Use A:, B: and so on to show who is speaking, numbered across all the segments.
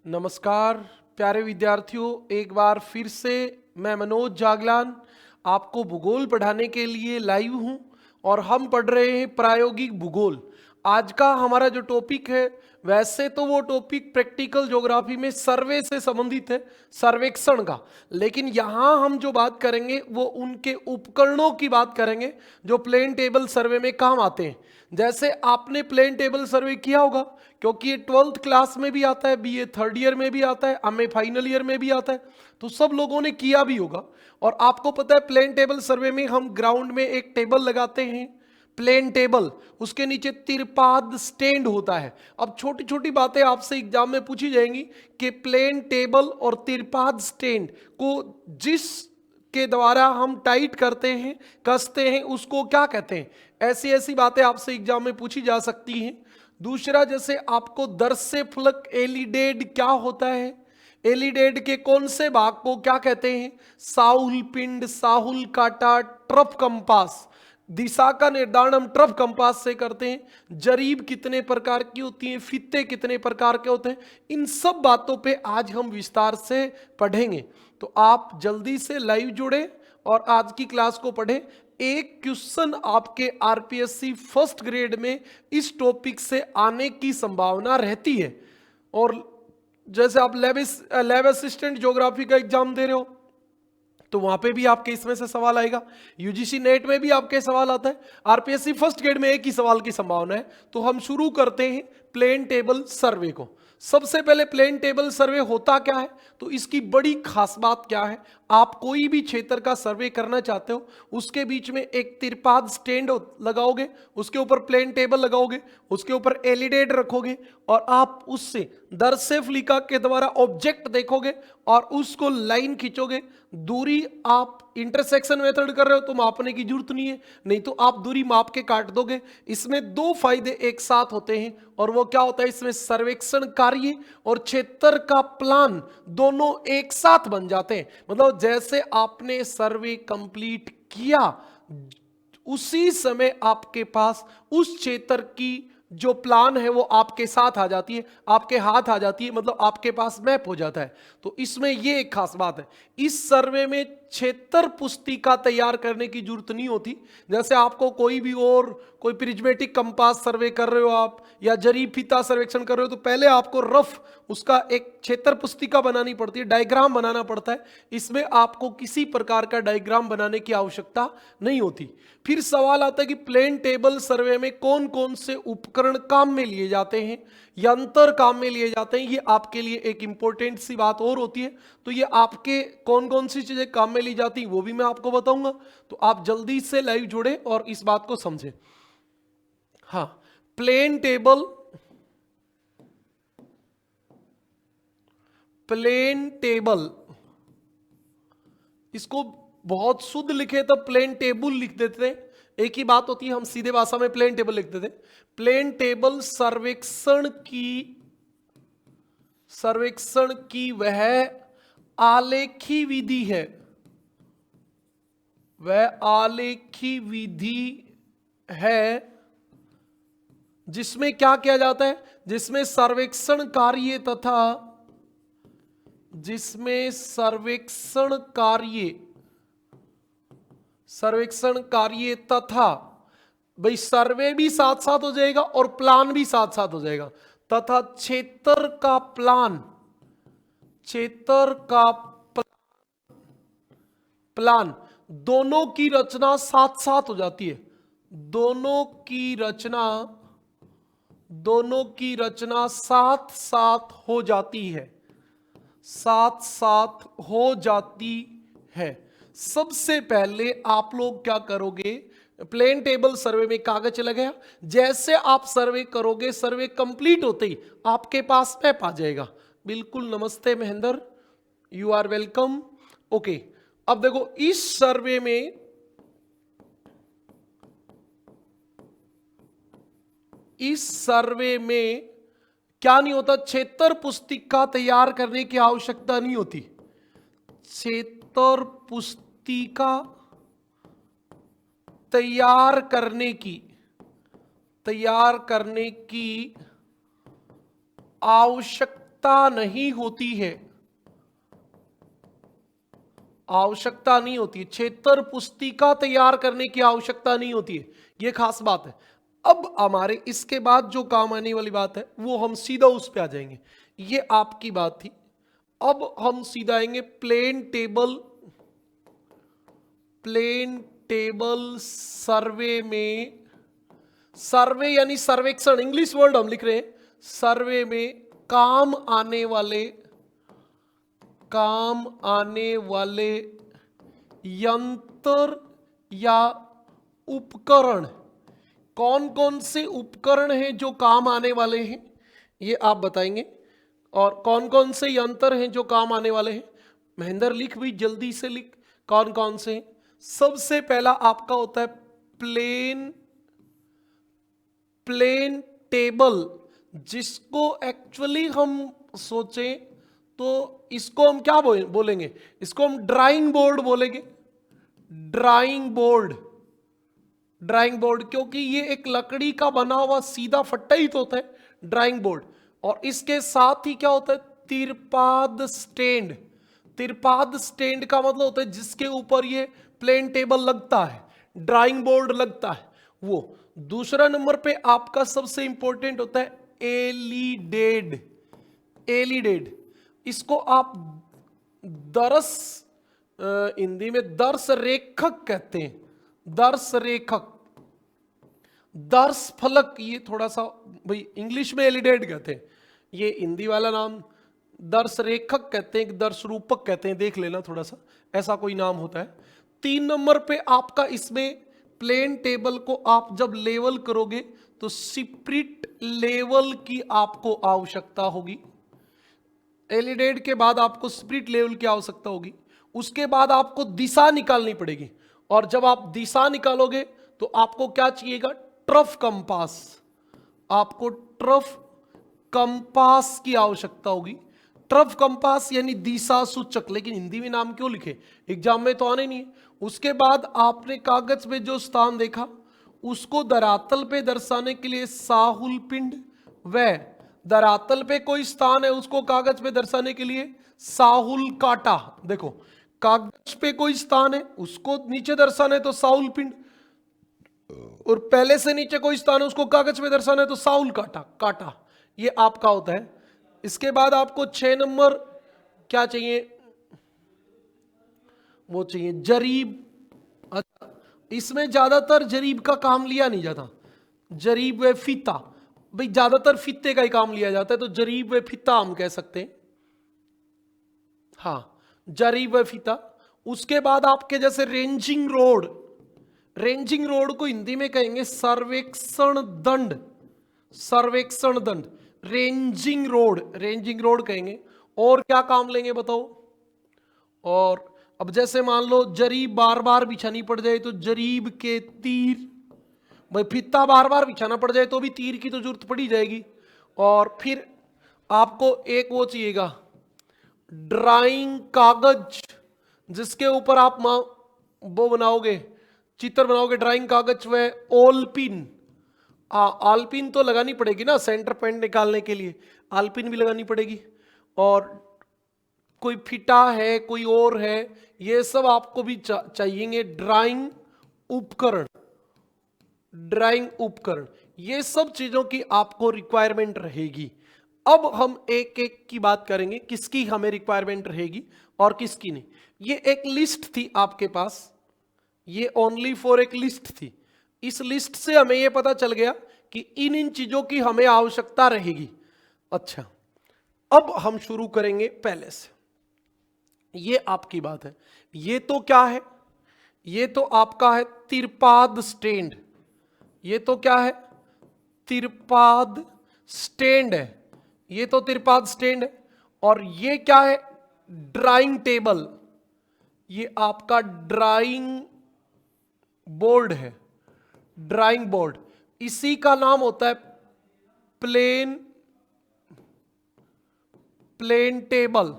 A: नमस्कार प्यारे विद्यार्थियों, एक बार फिर से मैं मनोज जागलान आपको भूगोल पढ़ाने के लिए लाइव हूं और हम पढ़ रहे हैं प्रायोगिक भूगोल। आज का हमारा जो टॉपिक है, वैसे तो वो टॉपिक प्रैक्टिकल ज्योग्राफी में सर्वे से संबंधित है, सर्वेक्षण का, लेकिन यहाँ हम जो बात करेंगे वो उनके उपकरणों की बात करेंगे जो प्लेन टेबल सर्वे में काम आते हैं। जैसे आपने प्लेन टेबल सर्वे किया होगा, क्योंकि ये 12th क्लास में भी आता है, बीए थर्ड ईयर में भी आता है, हमें फाइनल ईयर में भी आता है, तो सब लोगों ने किया भी होगा। और आपको पता है प्लेन टेबल सर्वे में हम ग्राउंड में एक टेबल लगाते हैं, प्लेन टेबल, उसके नीचे तिरपाद स्टैंड होता है। अब छोटी छोटी बातें आपसे एग्जाम में पूछी जाएंगी कि प्लेन टेबल और तिरपाद स्टैंड को जिस के द्वारा हम टाइट करते हैं, कसते हैं, उसको क्या कहते हैं। ऐसी ऐसी बातें आपसे एग्जाम में पूछी जा सकती हैं। दूसरा, जैसे आपको दर्शे फलक एलिडेड क्या होता है, एलिडेड के कौन से भाग को क्या कहते हैं, साहुल पिंड, साहुल काटा, ट्रफ कंपास, दिशा का निर्धारण हम ट्रफ कंपास से करते हैं। जरीब कितने प्रकार की होती हैं, फीते कितने प्रकार के होते हैं, इन सब बातों पे आज हम विस्तार से पढ़ेंगे। तो आप जल्दी से लाइव जुड़े और आज की क्लास को पढ़ें। एक क्वेश्चन आपके आरपीएससी फर्स्ट ग्रेड में इस टॉपिक से आने की संभावना रहती है। और जैसे आप लैब असिस्टेंट ज्योग्राफी का एग्जाम दे रहे हो तो वहां पे भी आपके इसमें से सवाल आएगा, यूजीसी नेट में भी आपके सवाल आता है, आरपीएससी फर्स्ट ग्रेड में एक ही सवाल की संभावना है। तो हम शुरू करते हैं प्लेन टेबल सर्वे को। सबसे पहले प्लेन टेबल सर्वे होता क्या है, तो इसकी बड़ी खास बात क्या है, आप कोई भी क्षेत्र का सर्वे करना चाहते हो, उसके बीच में एक तिरपाद स्टैंड लगाओगे, उसके ऊपर प्लेन टेबल लगाओगे, उसके ऊपर एलिडेड रखोगे और आप उससे दर्शेफलिका के द्वारा ऑब्जेक्ट देखोगे और उसको लाइन खींचोगे। दूरी आप इंटरसेक्शन मेथड कर रहे हो तो मापने की जरूरत नहीं है, नहीं तो आप दूरी माप के काट दोगे। इसमें दो फायदे एक साथ होते हैं, और वो क्या होता है, इसमें सर्वेक्षण कार्य और क्षेत्र का प्लान दोनों एक साथ बन जाते हैं। मतलब जैसे आपने सर्वे कंप्लीट किया, उसी समय आपके पास उस क्षेत्र की जो प्लान है वो आपके साथ आ जाती है, आपके हाथ आ जाती है, मतलब आपके पास मैप हो जाता है। तो इसमें ये एक खास बात है, इस सर्वे में क्षेत्र पुस्तिका तैयार करने की जरूरत नहीं होती। जैसे आपको कोई भी और कोई प्रिज्मेटिक कंपास सर्वे कर रहे हो आप, या जरीब फीता सर्वेक्षण कर रहे हो, तो पहले आपको रफ उसका एक क्षेत्र पुस्तिका बनानी पड़ती है, डायग्राम बनाना पड़ता है। इसमें आपको किसी प्रकार का डायग्राम बनाने की आवश्यकता नहीं होती। फिर सवाल आता है कि प्लेन टेबल सर्वे में कौन कौन से उपकरण काम में लिए जाते हैं, यंत्र काम में लिए जाते हैं। ये आपके लिए एक इंपॉर्टेंट सी बात और होती है। तो ये आपके कौन कौन सी चीजें काम में ली जाती हैं वो भी मैं आपको बताऊंगा। तो आप जल्दी से लाइव जुड़े और इस बात को समझें। हाँ, प्लेन टेबल, प्लेन टेबल, इसको बहुत शुद्ध लिखे तो प्लेन टेबल लिख देते थे, एक ही बात होती है, हम सीधे भाषा में प्लेन टेबल लिखते थे। प्लेन टेबल सर्वेक्षण की वह आलेखी विधि है, वह आलेखी विधि है जिसमें क्या किया जाता है, जिसमें सर्वेक्षण कार्य तथा भाई सर्वे भी साथ साथ हो जाएगा और प्लान भी साथ साथ हो जाएगा, तथा क्षेत्र का प्लान दोनों की रचना साथ साथ हो जाती है। दोनों की रचना साथ साथ हो जाती है। सबसे पहले आप लोग क्या करोगे, प्लेन टेबल सर्वे में कागज चला गया, जैसे आप सर्वे करोगे, सर्वे कंप्लीट होते ही आपके पास मैप आ जाएगा। बिल्कुल, नमस्ते Mahendra, you are welcome. Okay, अब देखो इस सर्वे में क्या नहीं होता, क्षेत्र पुस्तिका तैयार करने की आवश्यकता नहीं होती। क्षेत्र पुस्तिका तैयार करने की आवश्यकता आवश्यकता नहीं होती है, आवश्यकता नहीं होती है, क्षेत्र पुस्तिका तैयार करने की आवश्यकता नहीं होती है, यह खास बात है। अब हमारे इसके बाद जो काम आने वाली बात है वो हम सीधा उस पे आ जाएंगे। ये आपकी बात थी। अब हम सीधा आएंगे प्लेन टेबल सर्वे में। सर्वे यानी सर्वेक्षण, इंग्लिश वर्ड हम लिख रहे हैं। सर्वे में काम आने वाले यंत्र या उपकरण, कौन कौन से उपकरण हैं जो काम आने वाले हैं ये आप बताएंगे, और कौन कौन से यंत्र हैं जो काम आने वाले हैं। महेंद्र लिख भी, जल्दी से लिख कौन कौन से हैं। सबसे पहला आपका होता है प्लेन टेबल, जिसको एक्चुअली हम सोचें तो इसको हम क्या बोलेंगे, इसको हम ड्राइंग बोर्ड बोलेंगे। ड्राइंग बोर्ड, क्योंकि ये एक लकड़ी का बना हुआ सीधा फट्टा ही तो होता है ड्राइंग बोर्ड। और इसके साथ ही क्या होता है, तिरपाद स्टैंड। तिरपाद स्टैंड का मतलब होता है जिसके ऊपर ये प्लेन टेबल लगता है, ड्राइंग बोर्ड लगता है वो। दूसरा नंबर पे आपका सबसे इंपॉर्टेंट होता है एलिडेड। इसको आप हिंदी में दर्श रेखक कहते हैं। दर्श फलक, ये थोड़ा सा भाई इंग्लिश में एलिडेड कहते हैं, ये हिंदी वाला नाम दर्श रेखक कहते हैं, दर्श रूपक कहते हैं, देख लेना थोड़ा सा, ऐसा कोई नाम होता है। 3 नंबर पे आपका इसमें प्लेन टेबल को आप जब लेवल करोगे तो स्पिरिट लेवल की आपको आवश्यकता होगी। एलिडेड के बाद आपको स्पिरिट लेवल की आवश्यकता होगी। उसके बाद आपको दिशा निकालनी पड़ेगी, और जब आप दिशा निकालोगे तो आपको क्या चाहिएगा, ट्रफ कंपास। आपको ट्रफ कंपास की आवश्यकता होगी। ट्रफ कंपास यानी दिशा सूचक, लेकिन हिंदी में नाम क्यों लिखे, एग्जाम में तो आने नहीं है। उसके बाद आपने कागज पे जो स्थान देखा उसको धरातल पे दर्शाने के लिए साहुल पिंड, व धरातल पे कोई स्थान है उसको कागज पे दर्शाने के लिए साहुल काटा। देखो कागज पे कोई स्थान है उसको नीचे दर्शाना है तो साहुल पिंड, और पहले से नीचे कोई स्थान है उसको कागज पे दर्शाना है तो साहुल काटा। ये आपका होता है। इसके बाद आपको 6 नंबर क्या चाहिए, वो चाहिए जरीब। अच्छा, इसमें ज्यादातर जरीब का काम लिया नहीं जाता, जरीब व फीता, भाई ज्यादातर फीते का ही काम लिया जाता है, तो जरीब व फीता हम कह सकते हैं। हाँ, जरीब व फीता। उसके बाद आपके जैसे रेंजिंग रोड को हिंदी में कहेंगे सर्वेक्षण दंड। रेंजिंग रोड कहेंगे। और क्या काम लेंगे बताओ। और अब जैसे मान लो जरीब बार बार बिछानी पड़ जाए तो जरीब के तीर, भाई फित्ता बार बार बिछाना पड़ जाए तो भी तीर की तो जरूरत पड़ी जाएगी। और फिर आपको एक वो चाहिएगा ड्राइंग कागज, जिसके ऊपर आप वो बनाओगे, चित्र बनाओगे, ड्राइंग कागज व ओलपिन। आलपिन तो लगानी पड़ेगी ना सेंटर पॉइंट निकालने के लिए, आलपिन भी लगानी पड़ेगी। और कोई फिटा है, कोई और है, ये सब आपको भी चाहिए। ड्राइंग उपकरण, ये सब चीजों की आपको रिक्वायरमेंट रहेगी। अब हम एक एक की बात करेंगे, किसकी हमें रिक्वायरमेंट रहेगी और किसकी नहीं। ये एक लिस्ट थी आपके पास, ये ओनली फॉर एक लिस्ट थी। इस लिस्ट से हमें यह पता चल गया कि इन चीजों की हमें आवश्यकता रहेगी। अच्छा, अब हम शुरू करेंगे पहले से। ये आपकी बात है। ये तो क्या है, ये तो आपका है तिरपाद स्टैंड। ये तो क्या है, तिरपाद स्टैंड है। ये तो तिरपाद स्टैंड है। और ये क्या है, ड्राइंग टेबल। ये आपका ड्राइंग बोर्ड है, ड्राइंग बोर्ड। इसी का नाम होता है प्लेन टेबल।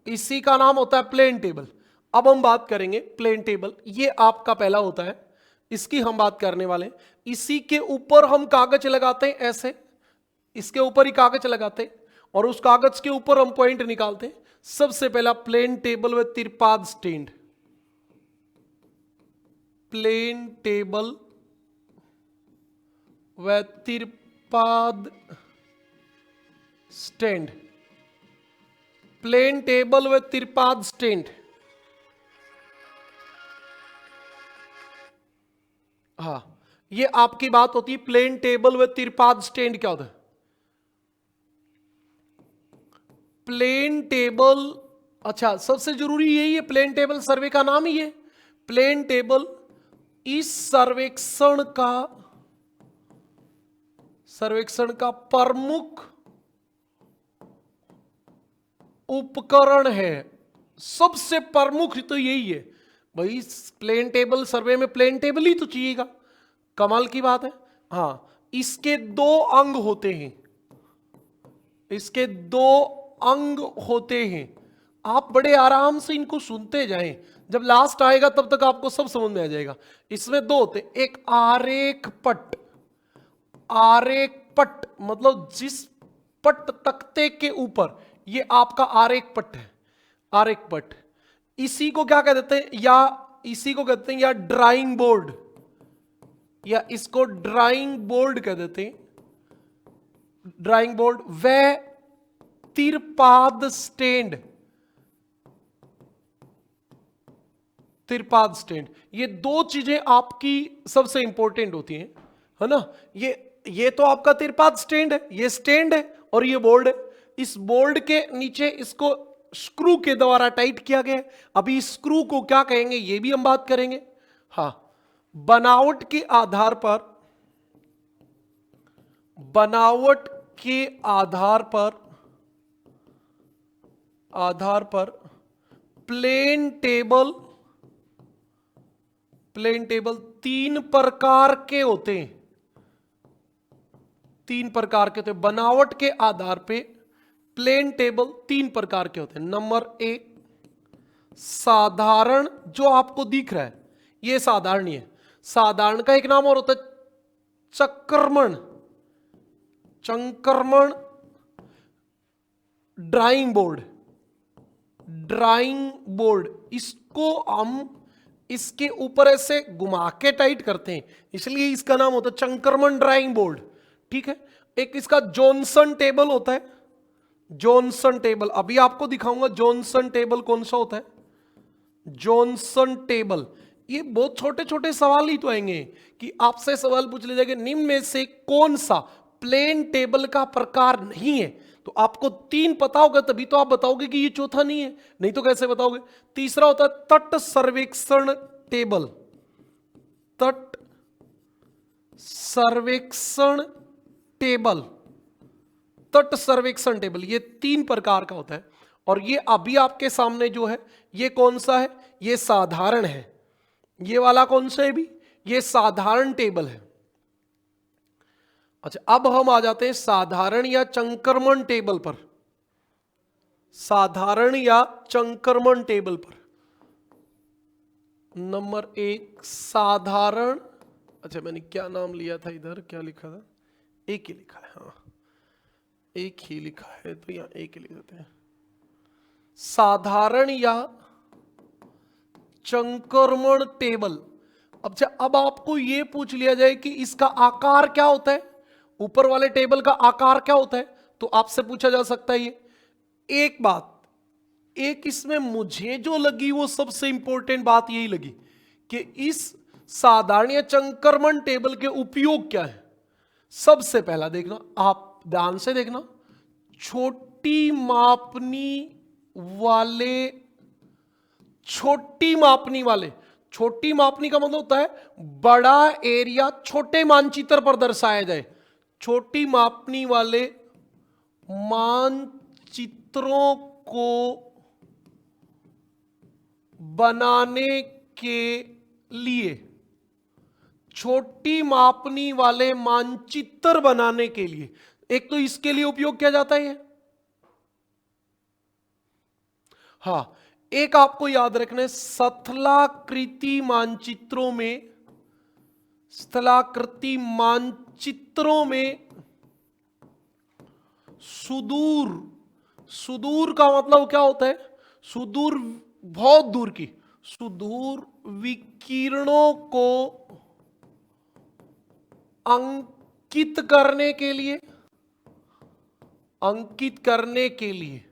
A: इसी का नाम होता है प्लेन टेबल। अब हम बात करेंगे प्लेन टेबल, ये आपका पहला होता है, इसकी हम बात करने वाले हैं। इसी के ऊपर हम कागज लगाते हैं ऐसे, इसके ऊपर ही कागज लगाते हैं और उस कागज के ऊपर हम पॉइंट निकालते हैं। सबसे पहला प्लेन टेबल व तिरपाद स्टैंड, प्लेन टेबल व तिरपाद स्टैंड, प्लेन टेबल व तिरपाद स्टैंड। हाँ, ये आपकी बात होती है प्लेन टेबल व तिरपाद स्टैंड क्या होता है? प्लेन टेबल, अच्छा सबसे जरूरी यही है, प्लेन टेबल सर्वे का नाम ही है। प्लेन टेबल इस सर्वेक्षण का प्रमुख उपकरण है। सबसे प्रमुख तो यही है भाई, प्लेन टेबल सर्वे में प्लेन टेबल ही तो चाहिएगा। कमाल की बात है। हाँ, इसके दो अंग होते हैं, इसके दो अंग होते हैं। आप बड़े आराम से इनको सुनते जाएं, जब लास्ट आएगा तब तक आपको सब समझ में आ जाएगा। इसमें दो होते, एक आरेख पट, आरेख पट मतलब जिस पट तख्ते के ऊपर, ये आपका आरेख पट है, आरेख पट। इसी को क्या कह देते हैं, या इसी को कहते हैं या ड्राइंग बोर्ड, या इसको ड्राइंग बोर्ड कह देते हैं, ड्राइंग बोर्ड। वह तिरपाद स्टैंड, तिरपाद स्टैंड, ये दो चीजें आपकी सबसे इंपॉर्टेंट होती हैं, है ना। ये तो आपका तिरपाद स्टैंड है, ये स्टैंड है और ये बोर्ड है। इस बोर्ड के नीचे इसको स्क्रू के द्वारा टाइट किया गया है। अभी स्क्रू को क्या कहेंगे ये भी हम बात करेंगे। हाँ, बनावट के आधार पर, बनावट के आधार पर प्लेन टेबल तीन प्रकार के होते हैं, तीन प्रकार के होते हैं। बनावट के आधार पे प्लेन टेबल तीन प्रकार के होते हैं। नंबर एक, साधारण, जो आपको दिख रहा है ये साधारण ही है। साधारण का एक नाम और होता है चंक्रमण, चंक्रमण ड्राइंग बोर्ड, ड्राइंग बोर्ड। इसको हम इसके ऊपर ऐसे घुमा के टाइट करते हैं, इसलिए इसका नाम होता है चंक्रमण ड्राइंग बोर्ड। ठीक है। एक इसका जॉनसन टेबल होता है, जॉनसन टेबल, अभी आपको दिखाऊंगा जॉनसन टेबल कौन सा होता है। जॉनसन टेबल, ये बहुत छोटे छोटे सवाल ही तो आएंगे कि आपसे सवाल पूछ लिया जाएगा निम्न में से कौन सा प्लेन टेबल का प्रकार नहीं है। तो आपको तीन पता होगा तभी तो आप बताओगे कि ये चौथा नहीं है, नहीं तो कैसे बताओगे। तीसरा होता है तट सर्वेक्षण टेबल, तट सर्वेक्षण टेबल, तट सर्वेक्षण टेबल, ये तीन प्रकार का होता है। और ये अभी आपके सामने जो है ये कौन सा है, ये साधारण है। ये वाला कौन सा है भी, ये साधारण टेबल है। अच्छा, अब हम आ जाते हैं साधारण या चंक्रमण टेबल पर, साधारण या चंक्रमण टेबल पर। नंबर एक साधारण, अच्छा मैंने क्या नाम लिया था इधर, क्या लिखा था, एक ही लिखा है, हाँ एक ही लिखा है तो यहां एक ही लिख देते हैं। साधारण या चंक्रमण टेबल। अब आपको यह पूछ लिया जाए कि इसका आकार क्या होता है, ऊपर वाले टेबल का आकार क्या होता है, तो आपसे पूछा जा सकता है ये। एक बात, एक इसमें मुझे जो लगी वो सबसे इंपॉर्टेंट बात यही लगी कि इस साधारण या चंक्रमण टेबल के उपयोग क्या है। सबसे पहला देखना, आप ध्यान से देखना, छोटी मापनी वाले, छोटी मापनी वाले, छोटी मापनी का मतलब होता है बड़ा एरिया छोटे मानचित्र पर दर्शाया जाए। छोटी मापनी वाले मानचित्रों को बनाने के लिए, छोटी मापनी वाले मानचित्र बनाने के लिए, एक तो इसके लिए उपयोग किया जाता है। हाँ, एक आपको याद रखना है, स्थलाकृति मानचित्रों में, स्थलाकृति मानचित्रों में सुदूर, सुदूर का मतलब क्या होता है? सुदूर बहुत दूर की, सुदूर विकिरणों को अंकित करने के लिए, अंकित करने के लिए।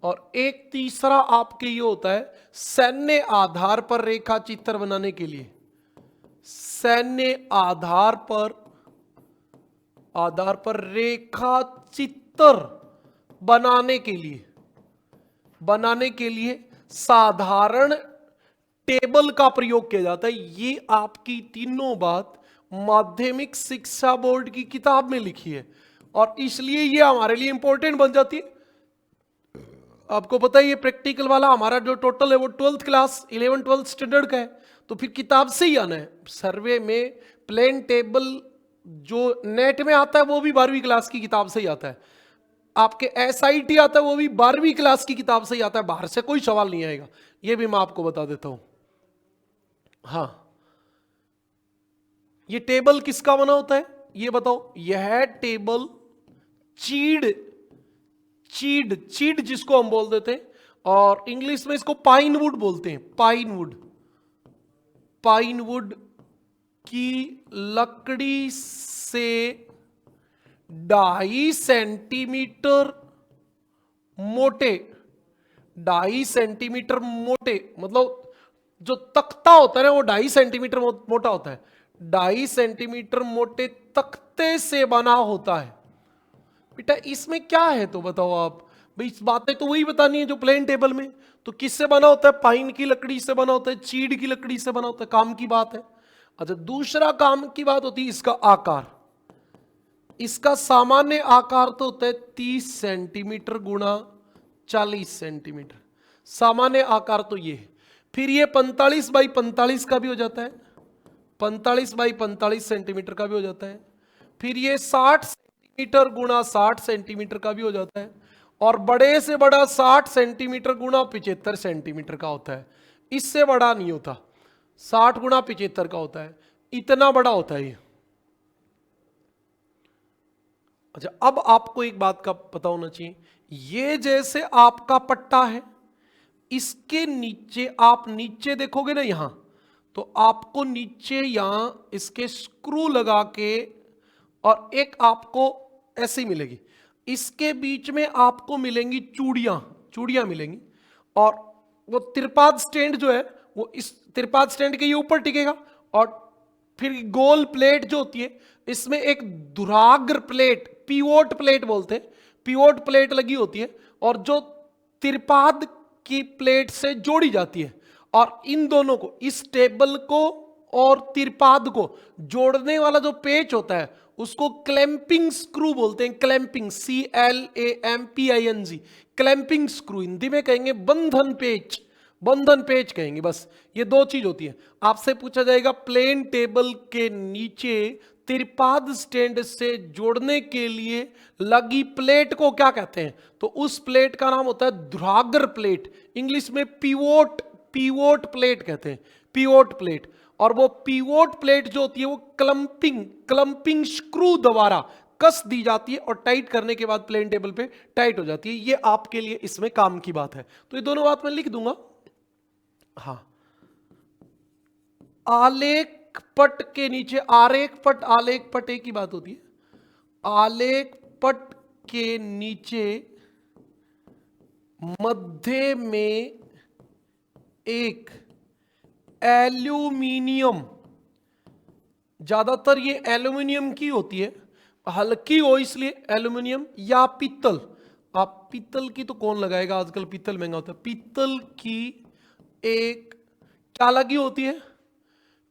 A: और एक तीसरा आपके ये होता है सैन्य आधार पर रेखा चित्र बनाने के लिए, सैन्य आधार पर रेखा चित्र बनाने के लिए साधारण टेबल का प्रयोग किया जाता है। ये आपकी तीनों बात माध्यमिक शिक्षा बोर्ड की किताब में लिखी है और इसलिए ये हमारे लिए इंपॉर्टेंट बन जाती है। आपको पता है ये प्रैक्टिकल वाला हमारा जो टोटल है वो 12th क्लास 11 12 स्टैंडर्ड का है, तो फिर किताब से ही आना है। सर्वे में प्लेन टेबल जो नेट में आता है वो भी 12वीं क्लास की किताब से ही आता है, आपके SIT आता है वो भी 12वीं क्लास की किताब से ही आता है, बाहर से कोई सवाल नहीं आएगा, ये भी मैं आपको बता देता हूं। हाँ, ये टेबल किसका बना होता है ये बताओ? यह टेबल चीड़, चीड़ चीड़ जिसको हम बोल देते हैं, और इंग्लिश में इसको पाइनवुड बोलते हैं, पाइनवुड, पाइनवुड की लकड़ी से 2.5 सेंटीमीटर मोटे, 2.5 सेंटीमीटर मोटे, मतलब जो तख्ता होता है ना वो 2.5 सेंटीमीटर मोटा होता है, 2.5 सेंटीमीटर मोटे तख्ते से बना होता है। बेटा इसमें क्या है तो बताओ आप भाई, इस बातें तो वही बतानी है जो प्लेन टेबल में। तो किससे बना होता है? पाइन की लकड़ी से बना होता है, चीड़ की लकड़ी से बना होता है, काम की बात है। अच्छा, दूसरा काम की बात होती है इसका आकार। इसका सामान्य आकार तो होता है 30 सेंटीमीटर गुणा 40 सेंटीमीटर, सामान्य आकार तो ये है। फिर ये 45 बाई 45 का भी हो जाता है, 45 बाई 45 सेंटीमीटर का भी हो जाता है। फिर ये 60 सेंटीमीटर गुणा 60 सेंटीमीटर का भी हो जाता है, और बड़े से बड़ा 60 सेंटीमीटर गुणा 75 सेंटीमीटर का होता है। इससे बड़ा नहीं होता, 60 गुणा 75 का होता है, इतना बड़ा होता है ये। अच्छा, अब आपको एक बात का पता होना चाहिए, ये जैसे आपका पट्टा है, इसके नीचे आप नीचे देखोगे ना यहां, तो आपको नीचे यहां इसके स्क्रू लगा के और एक आपको ऐसी मिलेगी, इसके बीच में आपको मिलेंगी चूड़ियां, चूड़ियां मिलेंगी, और वो तिरपाद स्टैंड जो है वो इस तिरपाद स्टैंड के ये ऊपर टिकेगा, और फिर गोल प्लेट जो होती है इसमें एक दुराग्र प्लेट, पिवोट प्लेट बोलते हैं, पिवोट प्लेट लगी होती है, और जो तिरपाद की प्लेट से जोड़ी जाती है। और इन दोनों को, इस टेबल को और तिरपाद को जोड़ने वाला जो पेच होता है उसको क्लैंपिंग स्क्रू बोलते हैं, clamping, CLAMPING, clamping screw, Hindi में कहेंगे बंधन पेच, बंधन पेच कहेंगे। बस ये दो चीज होती है। आपसे पूछा जाएगा प्लेन टेबल के नीचे तिरपाद स्टैंड से जोड़ने के लिए लगी प्लेट को क्या कहते हैं, तो उस प्लेट का नाम होता है ध्रुवाग्र प्लेट, इंग्लिश में पिवोट, पिवोट प्लेट कहते हैं, पिवोट प्लेट। और वो पिवोट प्लेट जो होती है वो क्लंपिंग, क्लंपिंग स्क्रू द्वारा कस दी जाती है और टाइट करने के बाद प्लेन टेबल पे टाइट हो जाती है। ये आपके लिए इसमें काम की बात है, तो ये दोनों बात मैं लिख दूंगा। हाँ, आलेख पट के नीचे, आरेख पट आलेख पट एक ही बात होती है, आलेख पट के नीचे मध्य में एक एल्यूमिनियम, ज्यादातर ये एल्यूमिनियम की होती है, हल्की हो इसलिए एल्यूमिनियम, या पीतल, आप पीतल की तो कौन लगाएगा आजकल, पीतल महंगा होता है, पीतल की एक क्या लगी होती है,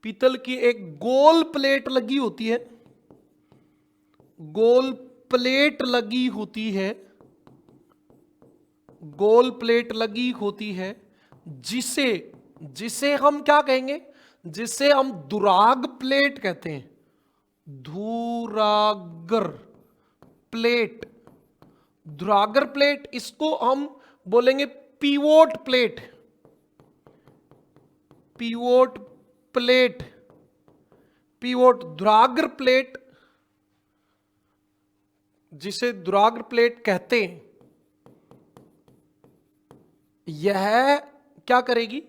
A: पीतल की एक गोल प्लेट लगी होती है, गोल प्लेट लगी होती है, गोल प्लेट लगी होती है, जिसे जिसे हम क्या कहेंगे, जिसे हम दुराग प्लेट कहते हैं, धुरागर प्लेट, धुरागर प्लेट, इसको हम बोलेंगे pivot plate, pivot plate, pivot, धुरागर प्लेट, जिसे दुराग्र प्लेट कहते हैं, यह क्या करेगी,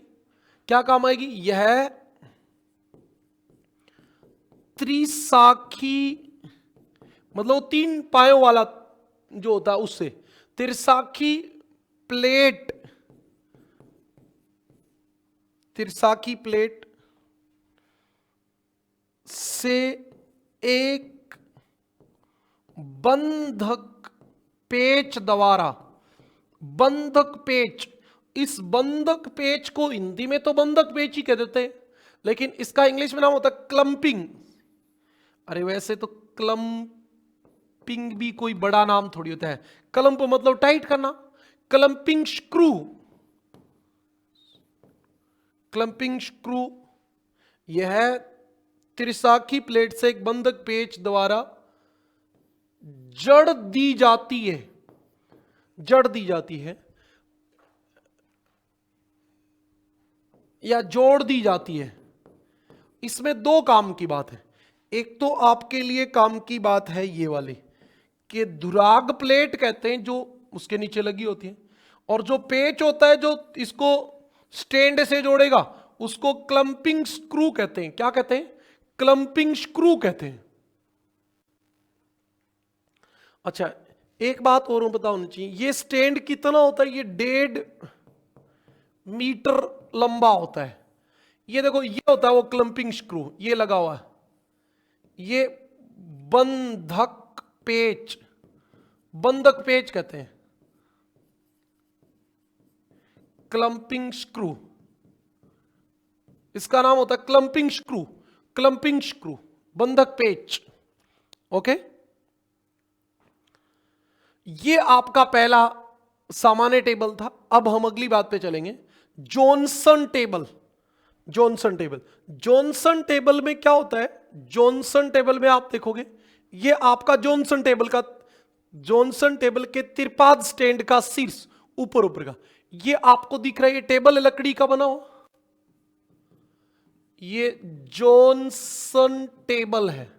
A: क्या काम आएगी? यह त्रिशाखी, मतलब 3 पायों वाला जो होता है उससे, त्रिशाखी प्लेट, त्रिशाखी प्लेट से एक बंधक पेच द्वारा, बंधक पेच, इस बंधक पेच को हिंदी में तो बंधक पेच ही कह देते हैं, लेकिन इसका इंग्लिश में नाम होता है क्लंपिंग। अरे वैसे तो क्लंपिंग भी कोई बड़ा नाम थोड़ी होता है, क्लंप मतलब टाइट करना, क्लंपिंग स्क्रू, क्लंपिंग स्क्रू। यह त्रिशाखी प्लेट से एक बंधक पेच द्वारा जड़ दी जाती है, जड़ दी जाती है या जोड़ दी जाती है। इसमें 2 काम की बात है। एक तो आपके लिए काम की बात है ये वाली कि दुराग प्लेट कहते हैं जो उसके नीचे लगी होती है, और जो पेच होता है जो इसको स्टैंड से जोड़ेगा उसको क्लंपिंग स्क्रू कहते हैं। क्या कहते हैं? क्लंपिंग स्क्रू कहते हैं। अच्छा, एक बात और पता होनी चाहिए, ये स्टैंड कितना होता है? ये 1.5 मीटर लंबा होता है। ये देखो, ये होता है वो क्लंपिंग स्क्रू, ये लगा हुआ है, ये बंधक पेच, बंधक पेच कहते हैं, क्लंपिंग स्क्रू, इसका नाम होता है क्लंपिंग स्क्रू, क्लंपिंग स्क्रू, बंधक पेच। ओके, ये आपका पहला सामान्य टेबल था। अब हम अगली बात पे चलेंगे, Johnson table. Johnson table, Johnson table में क्या होता है? जॉनसन टेबल में आप देखोगे, ये आपका जॉनसन टेबल का, जॉनसन टेबल के तिरपाद स्टैंड का शीर्ष ऊपर ऊपर का, ये आपको दिख रहा है, ये टेबल लकड़ी का बना हुआ, ये जॉनसन टेबल है,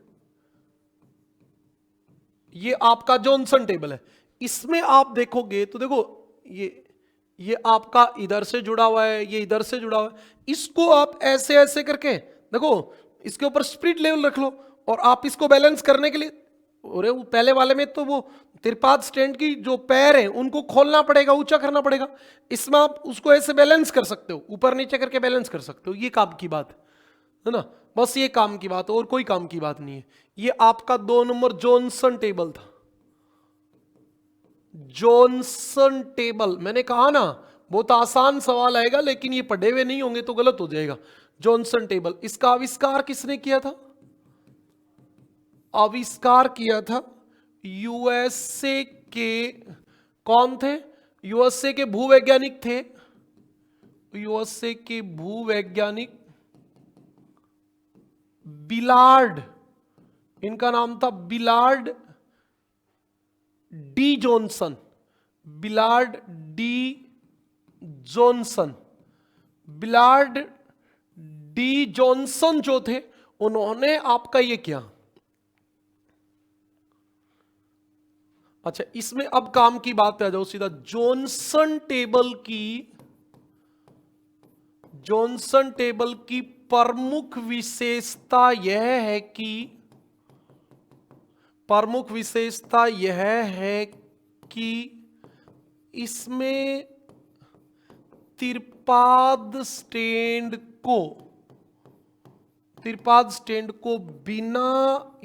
A: ये आपका जॉनसन टेबल है। इसमें आप देखोगे तो देखो, ये आपका इधर से जुड़ा हुआ है, ये इधर से जुड़ा हुआ है। इसको आप ऐसे ऐसे करके देखो, इसके ऊपर स्पिरिट लेवल रख लो, और आप इसको बैलेंस करने के लिए, अरे वो पहले वाले में तो वो तिरपाद स्टैंड की जो पैर है उनको खोलना पड़ेगा, ऊंचा करना पड़ेगा। इसमें आप उसको ऐसे बैलेंस कर सकते हो, ऊपर नीचे करके बैलेंस कर सकते हो। ये काम की बात है ना, बस ये काम की बात, और कोई काम की बात नहीं है। ये आपका 2 नंबर जॉनसन टेबल था, जॉनसन टेबल। मैंने कहा ना बहुत आसान सवाल आएगा, लेकिन ये पढ़े हुए नहीं होंगे तो गलत हो जाएगा। जॉनसन टेबल, इसका आविष्कार किसने किया था? आविष्कार किया था यूएसए के, कौन थे? यूएसए के भूवैज्ञानिक थे, यूएसए के भूवैज्ञानिक बिलार्ड, इनका नाम था Billard D Johnson, Billard D Johnson. Billard D Johnson जो थे, उन्होंने आपका ये किया। अच्छा, इसमें अब काम की बात पे आ जाओ सीधा। जॉनसन टेबल की, जॉनसन टेबल की प्रमुख विशेषता यह है कि, प्रमुख विशेषता यह है कि इसमें तिरपाद स्टैंड को, तिरपाद स्टैंड को बिना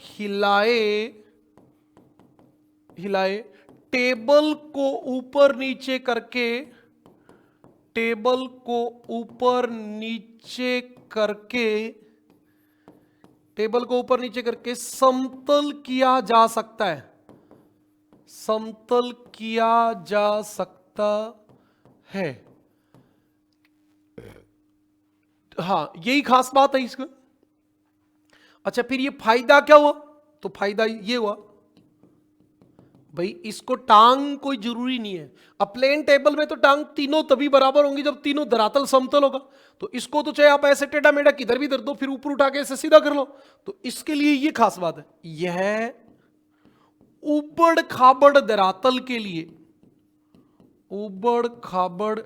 A: हिलाए टेबल को ऊपर नीचे करके, टेबल को ऊपर नीचे करके, टेबल को ऊपर नीचे करके समतल किया जा सकता है, समतल किया जा सकता है। हाँ, यही खास बात है इसका। अच्छा, फिर ये फायदा क्या हुआ? तो फायदा ये हुआ भाई, इसको टांग कोई जरूरी नहीं है। अब प्लेन टेबल में तो टांग तीनों तभी बराबर होंगी जब तीनों धरातल समतल होगा। तो इसको तो चाहे आप ऐसे टेढ़ा मेढ़ा किधर भी धर दो, फिर ऊपर उठा के ऐसे सीधा कर लो। तो इसके लिए ये खास बात है, यह ऊबड़ खाबड़ धरातल के लिए, ऊबड़ खाबड़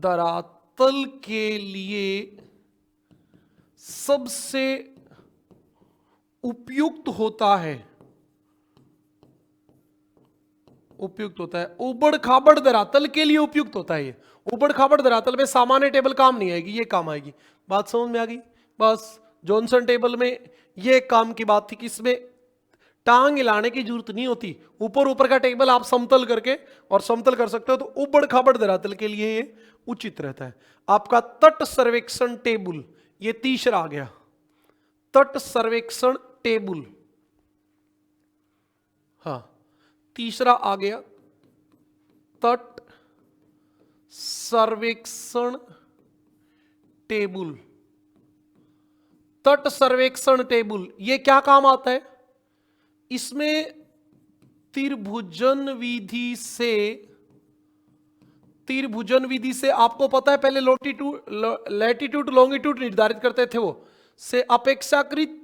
A: धरातल के लिए सबसे उपयुक्त होता है, उपयुक्त होता है। ऊबड़ खाबड़ धरातल के लिए उपयुक्त होता है। ये ऊबड़ खाबड़ धरातल में सामान्य टेबल काम नहीं आएगी, ये काम आएगी। बात समझ में आ गई? बस जॉनसन टेबल में ये काम की बात थी कि इसमें टांग हिलाने की जरूरत नहीं होती, ऊपर ऊपर का टेबल आप समतल करके और समतल कर सकते हो, तो ऊबड़ खाबड़ धरातल के लिए ये उचित रहता है। आपका तट सर्वेक्षण टेबल, ये तीसरा आ गया, तट सर्वेक्षण टेबल। हाँ, तीसरा आ गया तट सर्वेक्षण टेबल। तट सर्वेक्षण टेबल ये क्या काम आता है? इसमें त्रिभुजन विधि से आपको पता है पहले लैटिट्यूड लॉन्गिट्यूड निर्धारित करते थे, वो से अपेक्षाकृत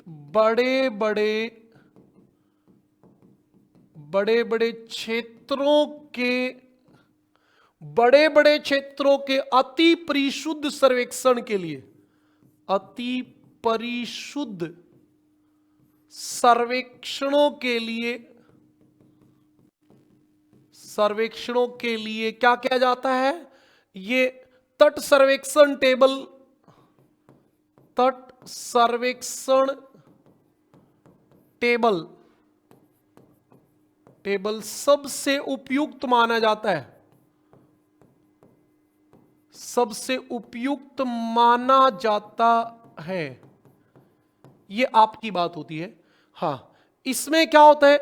A: बड़े बड़े क्षेत्रों के अति परिशुद्ध सर्वेक्षण के लिए, अति परिशुद्ध सर्वेक्षणों के लिए क्या किया जाता है? ये तट सर्वेक्षण टेबल सबसे उपयुक्त माना जाता है, सबसे उपयुक्त माना जाता है। ये आपकी बात होती है। हाँ, इसमें क्या होता है?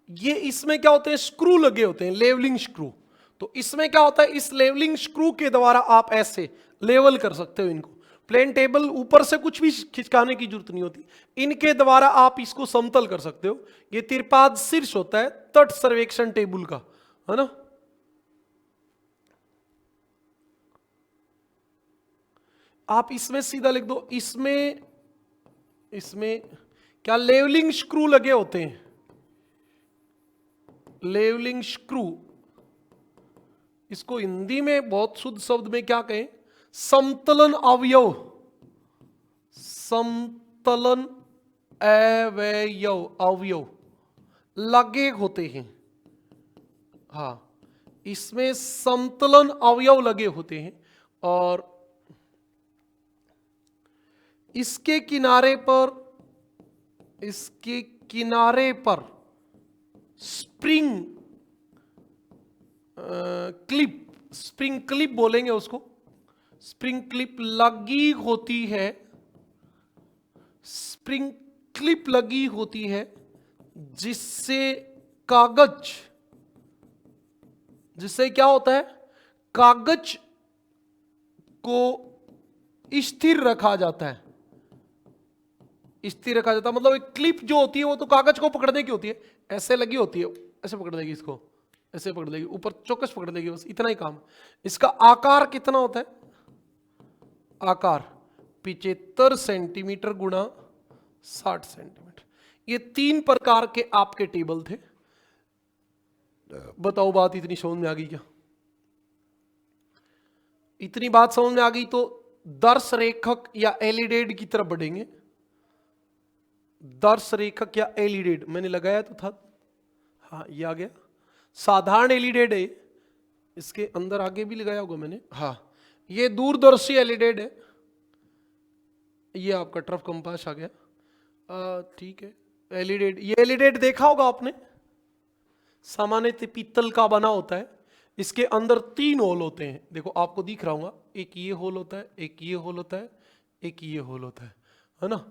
A: ये इसमें क्या होते हैं? स्क्रू लगे होते हैं, लेवलिंग स्क्रू। तो इसमें क्या होता है? इस लेवलिंग स्क्रू के द्वारा आप ऐसे लेवल कर सकते हो इनको। प्लेन टेबल ऊपर से कुछ भी खिंचकाने की जरूरत नहीं होती, इनके द्वारा आप इसको समतल कर सकते हो। ये त्रिपाद शीर्ष होता है तट सर्वेक्षण टेबल का, है ना। आप इसमें सीधा लिख दो, इसमें क्या लेवलिंग स्क्रू लगे होते हैं? लेवलिंग स्क्रू, इसको हिंदी में बहुत शुद्ध शब्द में क्या कहें? समतलन अवयव, समतलन अवयव लगे होते हैं। हाँ, इसमें समतलन अवयव लगे होते हैं और इसके किनारे पर स्प्रिंग क्लिप बोलेंगे उसको, स्प्रिंग क्लिप लगी होती है, स्प्रिंग क्लिप लगी होती है, जिससे क्या होता है? कागज को स्थिर रखा जाता है। स्थिर रखा जाता है मतलब एक क्लिप जो होती है वो तो कागज को पकड़ने की होती है, ऐसे लगी होती है, ऐसे पकड़ देगी, इसको ऐसे पकड़ देगी, ऊपर चौकस पकड़ देगी, बस इतना ही काम। इसका आकार कितना होता है? आकार 75 सेंटीमीटर गुणा 60 सेंटीमीटर। ये 3 प्रकार के आपके टेबल थे। बताओ, बात इतनी समझ में आ गई क्या? इतनी बात समझ में आ गई तो दर्श रेखक या एलिडेड की तरफ बढ़ेंगे। दर्श रेखक या एलिडेड मैंने लगाया तो था। हाँ, ये आ गया। साधारण एलिडेड है, इसके अंदर आगे भी लगाया होगा मैंने। हाँ, ये दूरदर्शी एलिडेड है। ये आपका टर्फ कंपास आ गया। ठीक है, एलिडेड, ये एलिडेड देखा होगा आपने, सामान्य पीतल का बना होता है। इसके अंदर 3 होल होते हैं, देखो आपको दिख रहा होगा, एक ये होल होता है, एक ये होल होता है, एक ये होल होता है ना।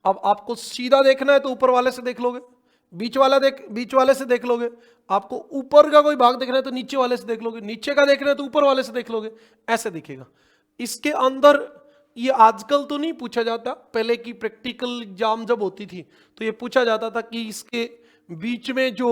A: अब आपको सीधा देखना है तो ऊपर वाले से देख लोगे, बीच वाले से देख लोगे। आपको ऊपर का कोई भाग देखना है तो नीचे वाले से देख लोगे, नीचे का देखना है तो ऊपर वाले से देख लोगे, ऐसे दिखेगा। इसके अंदर ये आजकल तो नहीं पूछा जाता, पहले की प्रैक्टिकल एग्जाम जब होती थी तो ये पूछा जाता था कि इसके बीच में जो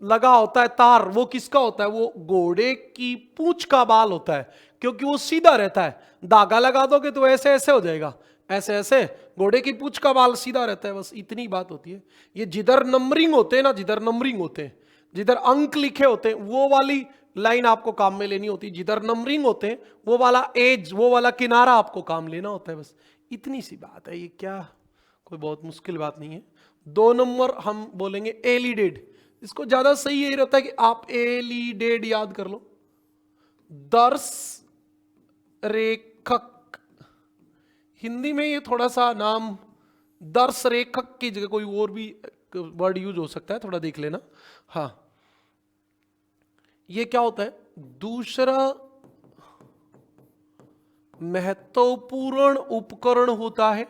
A: लगा होता है तार, वो किसका होता है? वो घोड़े की पूंछ का बाल होता है, क्योंकि वो सीधा रहता है। धागा लगा दोगे तो ऐसे ऐसे हो जाएगा, ऐसे ऐसे। घोड़े की पूंछ का बाल सीधा रहता है, बस इतनी बात होती है। ये जिधर नंबरिंग होते हैं ना, जिधर नंबरिंग होते हैं, जिधर अंक लिखे होते हैं, वो वाली लाइन आपको काम में लेनी होती है। जिधर नंबरिंग होते हैं वो वाला एज, वो वाला किनारा आपको काम लेना होता है। बस इतनी सी बात है, ये क्या कोई बहुत मुश्किल बात नहीं है। 2 नंबर हम बोलेंगे एलिडेड। इसको ज्यादा सही यही रहता है कि आप एलिडेड याद कर लो। दर्श रेखक, हिंदी में ये थोड़ा सा नाम दर्श रेखक की जगह कोई और भी वर्ड यूज हो सकता है, थोड़ा देख लेना। हाँ, ये क्या होता है? दूसरा महत्वपूर्ण उपकरण होता है,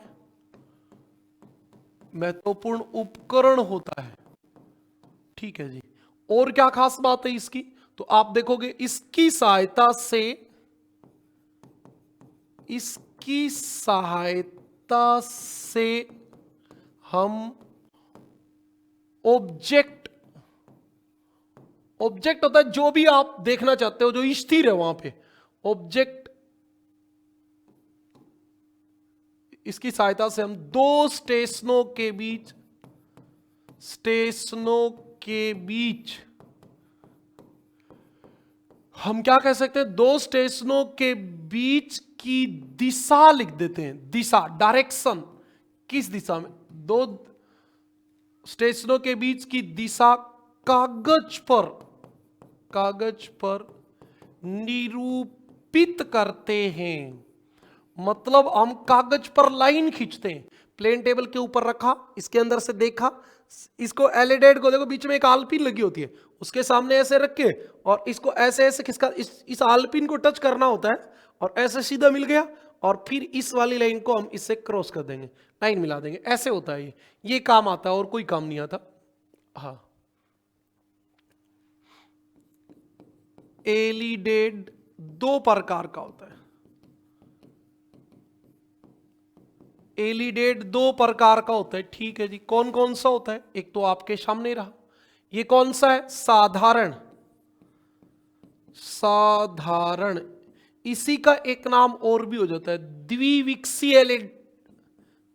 A: महत्वपूर्ण उपकरण होता है। ठीक है जी। और क्या खास बात है इसकी? तो आप देखोगे इसकी सहायता से, इसकी सहायता से हम ऑब्जेक्ट, ऑब्जेक्ट होता है जो भी आप देखना चाहते हो, जो स्थिर है वहां पे ऑब्जेक्ट, इसकी सहायता से हम 2 स्टेशनों के बीच, स्टेशनों के बीच हम क्या कह सकते हैं? 2 स्टेशनों के बीच की दिशा लिख देते हैं। दिशा, डायरेक्शन, किस दिशा में 2 स्टेशनों के बीच की दिशा कागज पर निरूपित करते हैं। मतलब हम कागज पर लाइन खींचते हैं। प्लेन टेबल के ऊपर रखा, इसके अंदर से देखा, इसको एलिडेड को देखो, बीच में एक आलपिन लगी होती है, उसके सामने ऐसे रख के और इसको ऐसे ऐसे खिसका, इस आलपिन को टच करना होता है और ऐसे सीधा मिल गया, और फिर इस वाली लाइन को हम इससे क्रॉस कर देंगे, लाइन मिला देंगे, ऐसे होता है। ये काम आता है और कोई काम नहीं आता। हाँ, एलिडेड 2 प्रकार का होता है। एलिडेड 2 प्रकार का होता है। ठीक है जी। कौन कौन सा होता है? एक तो आपके सामने रहा, ये कौन सा है? साधारण। साधारण, इसी का एक नाम और भी हो जाता है द्विविक्षी एलिड,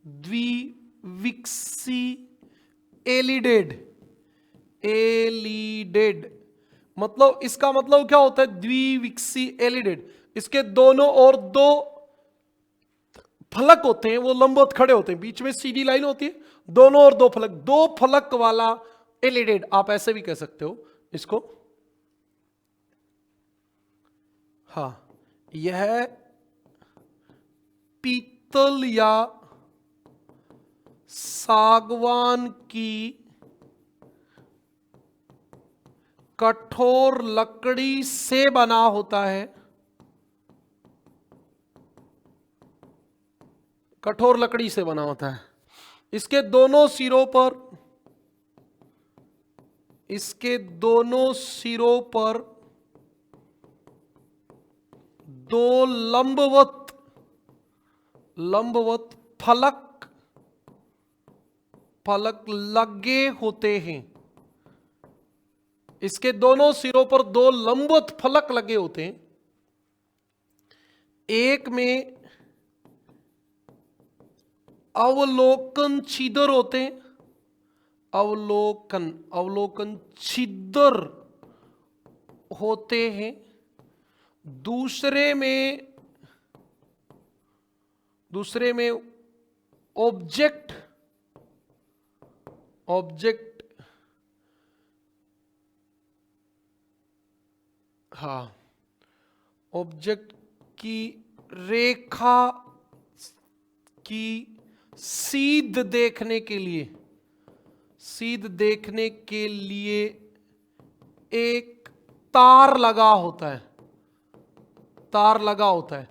A: द्विविक्षी एलिडेड। एलिडेड मतलब, इसका मतलब क्या होता है? द्विविक्षी एलिडेड, इसके दोनों और 2 फलक होते हैं, वो लंबवत खड़े होते हैं, बीच में सीधी लाइन होती है, दोनों और 2 फलक, 2 फलक वाला एलिडेड, आप ऐसे भी कह सकते हो इसको। हाँ, यह पीतल या सागवान की कठोर लकड़ी से बना होता है, कठोर लकड़ी से बना होता है। इसके दोनों सिरों पर, इसके दोनों सिरों पर 2 लंबवत फलक लगे होते हैं। इसके दोनों सिरों पर 2 लंबवत फलक लगे होते हैं। एक में अवलोकन छिद्र होते हैं, अवलोकन छिद्र होते हैं। दूसरे में ऑब्जेक्ट हाँ, ऑब्जेक्ट की रेखा की सीध देखने के लिए एक तार लगा होता है, तार लगा होता है।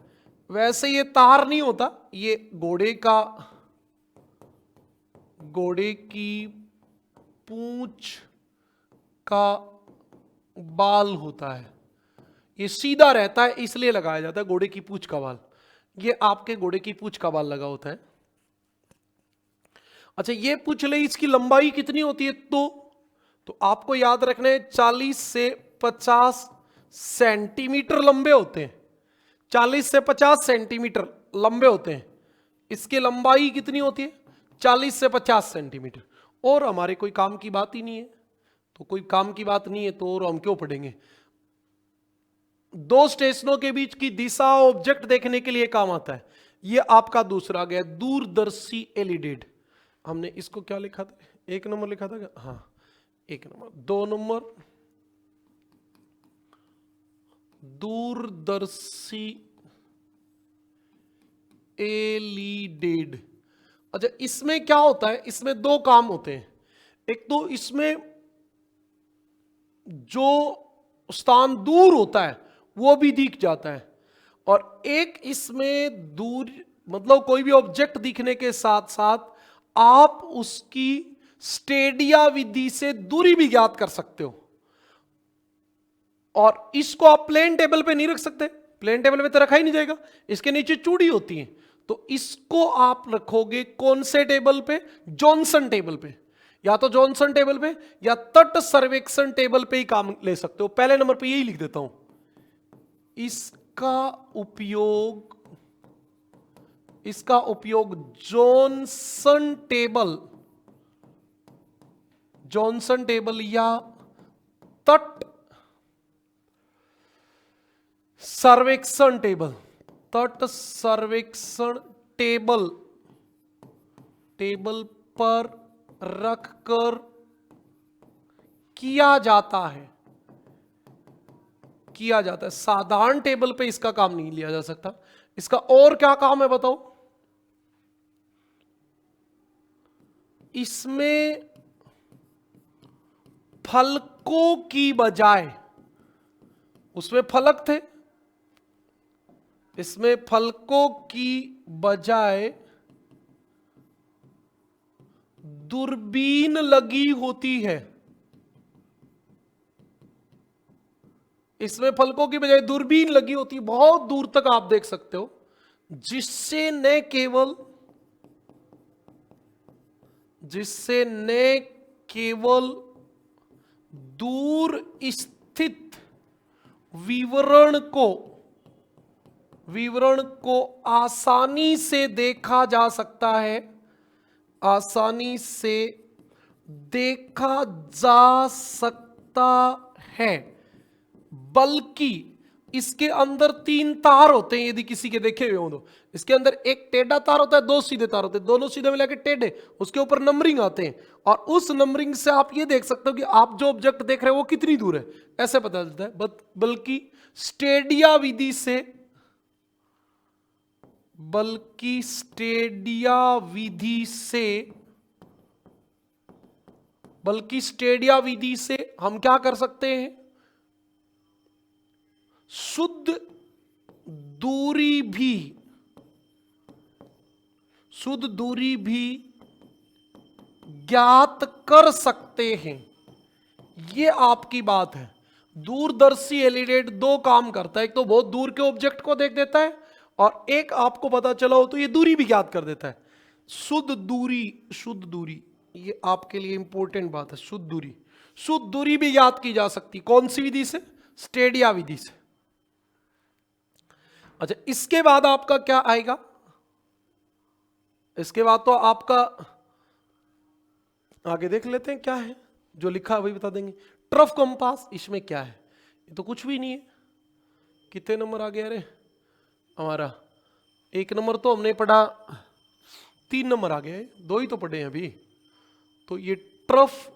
A: वैसे ये तार नहीं होता, ये घोड़े की पूंछ का बाल होता है। ये सीधा रहता है इसलिए लगाया जाता है घोड़े की पूंछ का बाल। ये आपके घोड़े की पूंछ का बाल लगा होता है। अच्छा, ये पूछ ले इसकी लंबाई कितनी होती है? तो तो आपको याद रखना है 40 से 50 सेंटीमीटर लंबे होते हैं, 40 से 50 सेंटीमीटर लंबे होते हैं। इसकी लंबाई कितनी होती है? 40 से 50 सेंटीमीटर। और हमारे कोई काम की बात ही नहीं है, तो कोई काम की बात नहीं है तो और हम क्यों पढ़ेंगे? दो स्टेशनों के बीच की दिशा ऑब्जेक्ट देखने के लिए काम आता है। ये आपका दूसरा गया दूरदर्शी एलिडेड। हमने इसको क्या लिखा था? 1 नंबर लिखा था क्या? हाँ 1 नंबर। 2 नंबर दूरदर्शी एलिडेड। अच्छा, इसमें क्या होता है? इसमें 2 काम होते हैं। एक तो इसमें जो स्थान दूर होता है वो भी दिख जाता है, और एक इसमें दूर मतलब कोई भी ऑब्जेक्ट दिखने के साथ साथ आप उसकी स्टेडिया विधि से दूरी भी ज्ञात कर सकते हो। और इसको आप प्लेन टेबल पे नहीं रख सकते, प्लेन टेबल पे तो रखा ही नहीं जाएगा, इसके नीचे चूड़ी होती है। तो इसको आप रखोगे कौन से टेबल पे? जॉनसन टेबल पे। या तो जॉनसन टेबल पे या तट सर्वेक्षण टेबल पे ही काम ले सकते हो। पहले नंबर पे यही लिख देता हूं, इसका उपयोग जॉनसन टेबल या तट सर्वेक्षण टेबल पर रखकर किया जाता है। साधारण टेबल पे इसका काम नहीं लिया जा सकता। इसका और क्या काम है बताओ? इसमें फलकों की बजाय, उसमें फलक थे, इसमें फलकों की बजाय दूरबीन लगी होती है। इसमें फलकों की बजाय दूरबीन लगी होती है, बहुत दूर तक आप देख सकते हो, जिससे न केवल दूर स्थित विवरण को आसानी से देखा जा सकता है, बल्कि इसके अंदर 3 तार होते हैं। यदि किसी के देखे हुए हो तो इसके अंदर एक टेढ़ा तार होता है, 2 सीधे तार होते हैं, दोनों सीधे मिला के टेढ़े, उसके ऊपर नंबरिंग आते हैं, और उस नंबरिंग से आप ये देख सकते हो कि आप जो ऑब्जेक्ट देख रहे हो वो कितनी दूर है, ऐसे पता चलता है। बल्कि स्टेडिया विधि से हम क्या कर सकते हैं? शुद्ध दूरी भी ज्ञात कर सकते हैं। ये आपकी बात है। दूरदर्शी एलिडेट 2 काम करता है, एक तो बहुत दूर के ऑब्जेक्ट को देख देता है, और एक आपको पता चला हो तो ये दूरी भी ज्ञात कर देता है। शुद्ध दूरी ये आपके लिए इंपॉर्टेंट बात है। शुद्ध दूरी भी ज्ञात की जा सकती। कौन सी विधि से? स्टेडिया विधि से। अच्छा, इसके बाद आपका क्या आएगा? इसके बाद तो आपका आगे देख लेते हैं क्या है, जो लिखा है वही बता देंगे। ट्रफ कंपास, इसमें क्या है? ये तो कुछ भी नहीं है। कितने नंबर आ गया? अरे हमारा 1 नंबर तो हमने पढ़ा, 3 नंबर आ गया है, 2 ही तो पढ़े हैं अभी। तो ये ट्रफ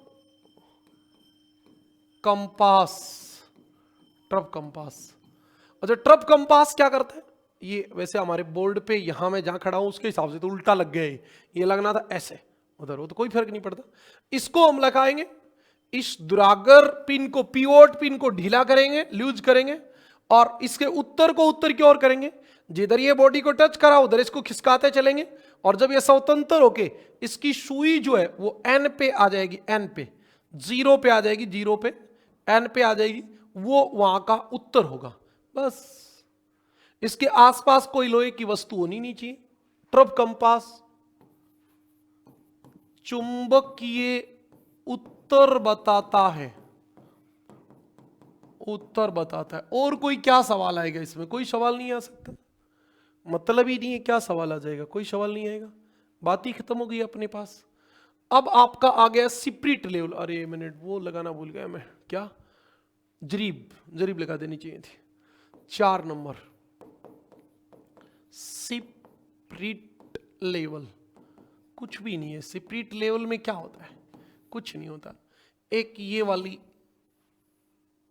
A: कंपास। अच्छा, ट्रफ कंपास क्या करता है? ये वैसे हमारे बोर्ड पे यहां मैं जहां खड़ा हूं उसके हिसाब से तो उल्टा लग गया है, ये लगना था ऐसे उधर, वो तो कोई फर्क नहीं पड़ता। इसको हम लगाएंगे, इस दुरागर पिन को, पिवोट पिन को ढीला करेंगे, लूज करेंगे, और इसके उत्तर को उत्तर की ओर करेंगे। जिधर ये बॉडी को टच करा उधर इसको खिसकाते चलेंगे, और जब ये स्वतंत्र होके इसकी सुई जो है वो एन पे आ जाएगी, एन पे 0 पे आ जाएगी, 0 पे एन पे आ जाएगी, वो वहां का उत्तर होगा। बस इसके आसपास कोई लोहे की वस्तु होनी नहीं चाहिए। ट्रफ कंपास चुंबकीय उत्तर बताता है, उत्तर बताता है। और कोई क्या सवाल आएगा इसमें? कोई सवाल नहीं आ सकता, मतलब ही नहीं है, क्या सवाल आ जाएगा? कोई सवाल नहीं आएगा, बात ही खत्म हो गई अपने पास। अब आपका आ गया सिप्रिट लेवल। अरे मिनट, वो लगाना भूल गया मैं, क्या? जरीब, जरीब लगा देनी चाहिए थी। 4 नंबर, सिप्रिट लेवल। कुछ भी नहीं है सिप्रिट लेवल में। क्या होता है? कुछ नहीं होता। एक ये वाली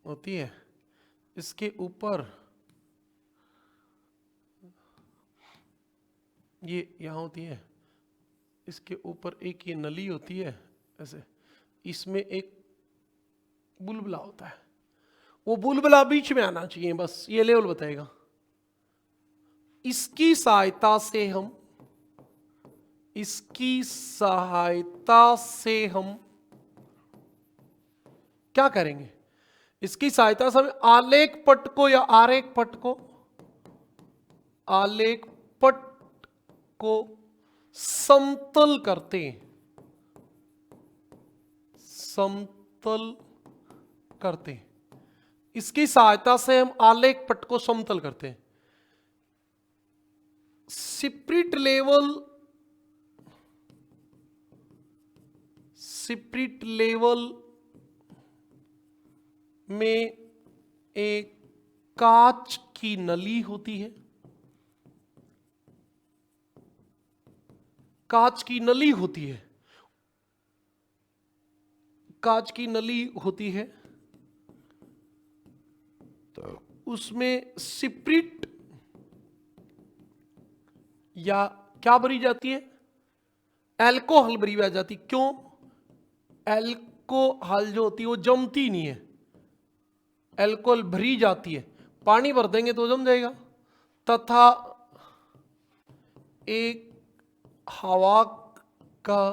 A: होती है, इसके ऊपर ये यहां होती है, इसके ऊपर एक ये नली होती है ऐसे, इसमें एक बुलबुला होता है, वो बुलबुला बीच में आना चाहिए, बस ये लेवल बताएगा। इसकी सहायता से हम, इसकी सहायता से हम क्या करेंगे? इसकी सहायता से हम आलेख पट को या आरेख पट को, आलेख पट को समतल करते हैं, समतल करते हैं। इसकी सहायता से हम आलेख पट को समतल करते हैं। सिप्रिट लेवल, सिप्रिट लेवल में एक कांच की नली होती है, कांच की नली होती है, कांच की नली होती है, तो उसमें सिप्रिट या क्या भरी जाती है? एल्कोहल भरी जाती। क्यों? एल्कोहल जो होती है वो जमती नहीं है, एल्कोहल भरी जाती है, पानी भर देंगे तो जम जाएगा। तथा एक हवा का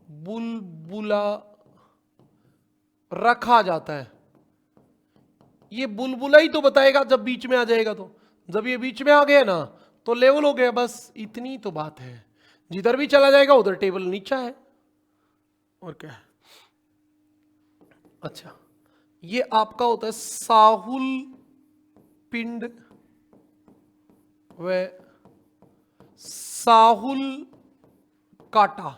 A: बुलबुला रखा जाता है। ये बुलबुला ही तो बताएगा जब बीच में आ जाएगा। तो जब ये बीच में आ गया ना तो लेवल हो गया, बस इतनी तो बात है। जिधर भी चला जाएगा उधर टेबल नीचा है, और क्या है? अच्छा, ये आपका होता है साहुल पिंड व साहुल काटा।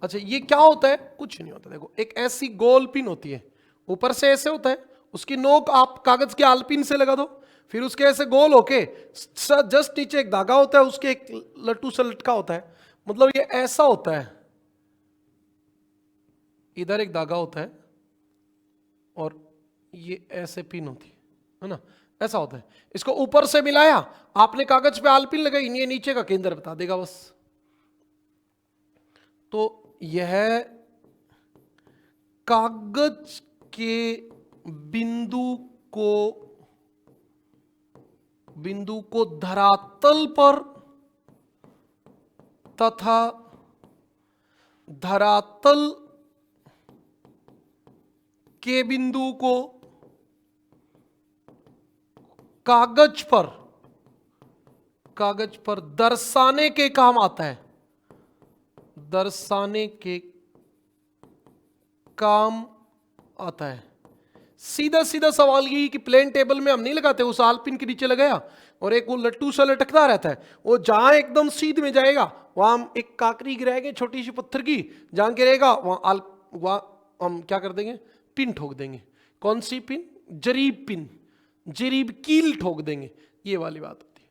A: अच्छा, ये क्या होता है? कुछ नहीं होता। देखो, एक ऐसी गोल पिन होती है, ऊपर से ऐसे होता है, उसकी नोक आप कागज के आलपिन से लगा दो, फिर उसके ऐसे गोल होके जस्ट नीचे एक धागा होता है, उसके एक लट्टू से लटका होता है। मतलब ये ऐसा होता है, इधर एक धागा होता है और ये ऐसे पिन होती है ना, ऐसा होता है। इसको ऊपर से मिलाया, आपने कागज पे आलपिन लगाई, ये नीचे का केंद्र बता देगा बस। तो यह कागज के बिंदु को धरातल पर तथा धरातल के बिंदु को कागज पर दर्शाने के काम आता है, दर्शाने के काम आता है। सीधा सीधा सवाल यही कि प्लेन टेबल में हम नहीं लगाते, उस आलपिन के नीचे लगाया और एक वो लट्टू सा लटकता रहता है, वो जहां एकदम सीध में जाएगा वहां हम एक काकरी गिराएंगे छोटी सी पत्थर की, जहां गिरेगा वहां हम क्या कर देंगे? पिन ठोक देंगे। कौन सी पिन? जरीब पिन, जरीब कील ठोक देंगे। ये वाली बात होती है।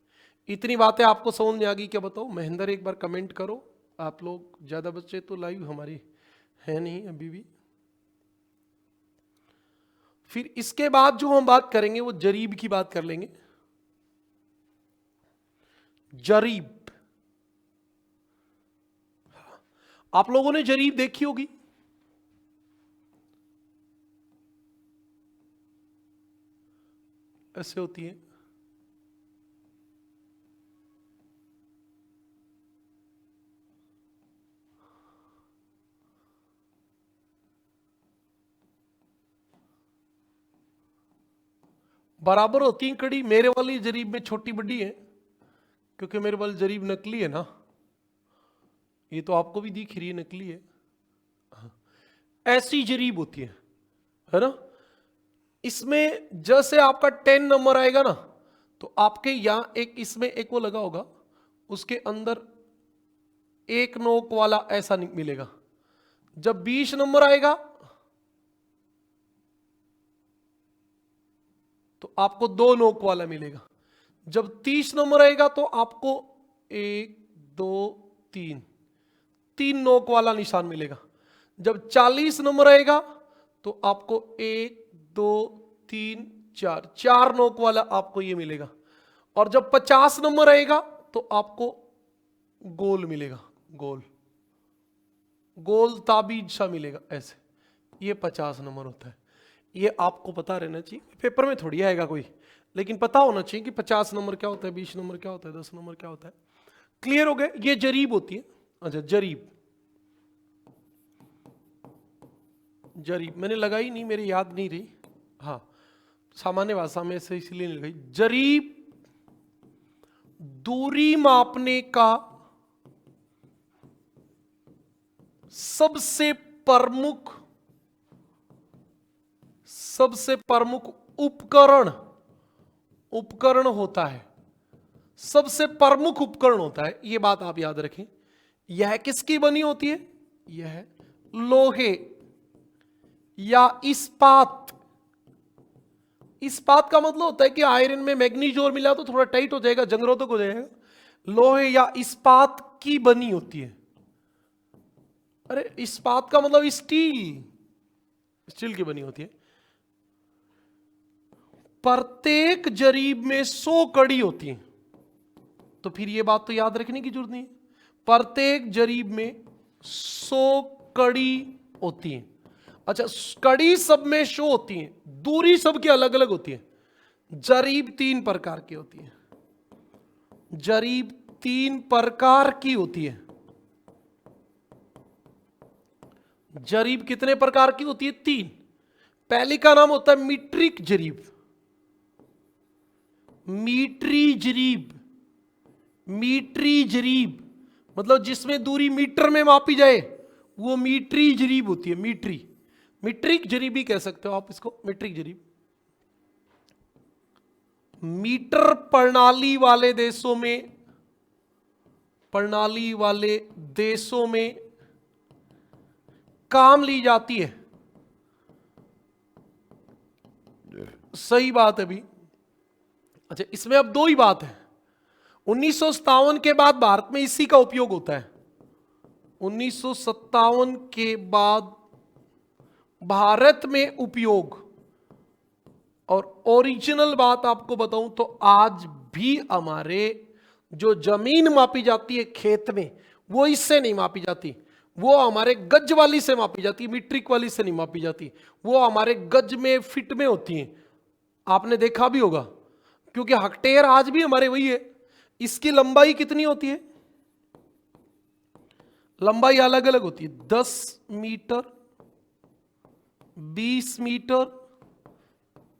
A: इतनी बातें आपको समझ में आ गई क्या? बताओ महेंद्र, एक बार कमेंट करो। आप लोग ज्यादा बच्चे तो लाइव हमारी है नहीं अभी भी। फिर इसके बाद जो हम बात करेंगे वो जरीब की बात कर लेंगे। जरीब, आप लोगों ने जरीब देखी होगी, ऐसे होती है। बराबर होती है कड़ी। मेरे वाली जरीब में छोटी बड़ी है, क्योंकि मेरे वाली जरीब नकली है ना। ये तो आपको भी दिख रही है, नकली है। ऐसी जरीब होती है ना। इसमें जैसे आपका 10 नंबर आएगा ना, तो आपके यहां एक इसमें एक वो लगा होगा, उसके अंदर एक नोक वाला ऐसा मिलेगा। जब 20 नंबर आएगा तो आपको 2 नोक वाला मिलेगा। जब 30 नंबर आएगा तो आपको 1 2 3 नोक वाला निशान मिलेगा। जब 40 नंबर आएगा तो आपको 1 2 3 4 नोक वाला आपको ये मिलेगा। और जब 50 नंबर आएगा तो आपको गोल मिलेगा, गोल गोल ताबीज सा मिलेगा ऐसे। ये 50 नंबर होता है। ये आपको पता रहना चाहिए, पेपर में थोड़ी आएगा कोई, लेकिन पता होना चाहिए कि 50 नंबर क्या होता है, 20 नंबर क्या होता है, 10 नंबर क्या होता है। क्लियर हो गए? ये जरीब होती है। अच्छा, जरीब जरीब मैंने लगाई नहीं, मेरी याद नहीं रही। हाँ, सामान्य भाषा में से इसलिए नहीं लगाई। जरीब दूरी मापने का सबसे प्रमुख उपकरण होता है। सबसे प्रमुख उपकरण होता है, यह बात आप याद रखें। यह किसकी बनी होती है? यह लोहे या इस्पात। इस्पात का मतलब होता है कि आयरन में मैग्नीज और मिला तो थोड़ा टाइट हो जाएगा, जंगरोधक हो जाएगा। लोहे या इस्पात की बनी होती है। अरे इस्पात का मतलब स्टील की बनी होती है। प्रत्येक जरीब में 100 कड़ी होती है। तो फिर यह बात तो याद रखने की जरूरत नहीं है। प्रत्येक जरीब में 100 कड़ी होती है। अच्छा, कड़ी सब में शो होती है, दूरी सबकी अलग अलग होती है। जरीब 3 प्रकार की होती है। जरीब 3 प्रकार की होती है। जरीब कितने प्रकार की होती है? 3। पहली का नाम होता है मीट्रिक जरीब। मीट्री जरीब मतलब जिसमें दूरी मीटर में मापी जाए, वो मीट्री जरीब होती है। मीट्रिक जरीब भी कह सकते हो आप इसको, मीट्रिक जरीब। मीटर प्रणाली वाले देशों में काम ली जाती है। सही बात है भी। अच्छा, इसमें अब 2 ही बात है। 1957 के बाद भारत में इसी का उपयोग होता है। 1957 के बाद भारत में उपयोग। और ओरिजिनल बात आपको बताऊं तो आज भी हमारे जो जमीन मापी जाती है खेत में, वो इससे नहीं मापी जाती। वो हमारे गज वाली से मापी जाती है, मीट्रिक वाली से नहीं मापी जाती। वो हमारे गज में, फिट में होती है। आपने देखा भी होगा, क्योंकि हेक्टेयर आज भी हमारे वही है। इसकी लंबाई कितनी होती है? लंबाई अलग अलग होती है। 10 मीटर, 20 मीटर,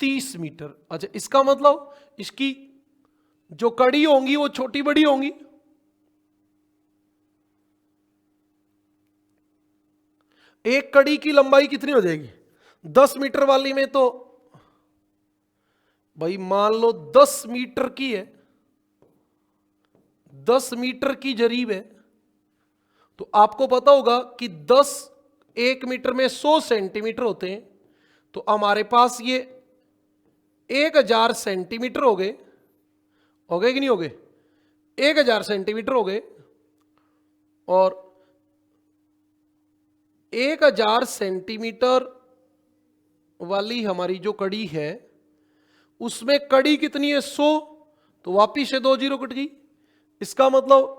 A: 30 मीटर। अच्छा, इसका मतलब इसकी जो कड़ी होंगी वो छोटी बड़ी होंगी। एक कड़ी की लंबाई कितनी हो जाएगी? 10 मीटर वाली में तो भाई मान लो 10 मीटर की है, 10 मीटर की जरीब है, तो आपको पता होगा कि 1 मीटर में 100 सेंटीमीटर होते हैं। तो हमारे पास ये 1000 सेंटीमीटर हो गए कि नहीं हो गए? 1000 सेंटीमीटर हो गए। और 1000 सेंटीमीटर वाली हमारी जो कड़ी है, उसमें कड़ी कितनी है? 100। तो वापिस से 2 जीरो कट गई। इसका मतलब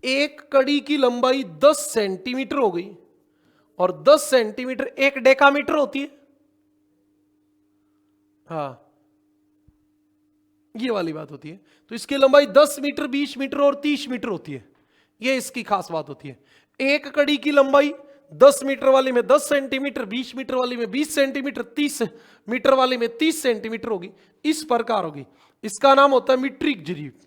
A: एक कड़ी की लंबाई 10 सेंटीमीटर हो गई। और 10 सेंटीमीटर 1 डेकामीटर होती है। हाँ, ये वाली बात होती है। तो इसकी लंबाई 10 मीटर, 20 मीटर और 30 मीटर होती है। ये इसकी खास बात होती है। एक कड़ी की लंबाई 10 मीटर वाली में 10 सेंटीमीटर, 20 मीटर वाली में 20 सेंटीमीटर, 30 मीटर वाली में 30 सेंटीमीटर होगी। इस प्रकार होगी। इसका नाम होता है मीट्रिक जरीब।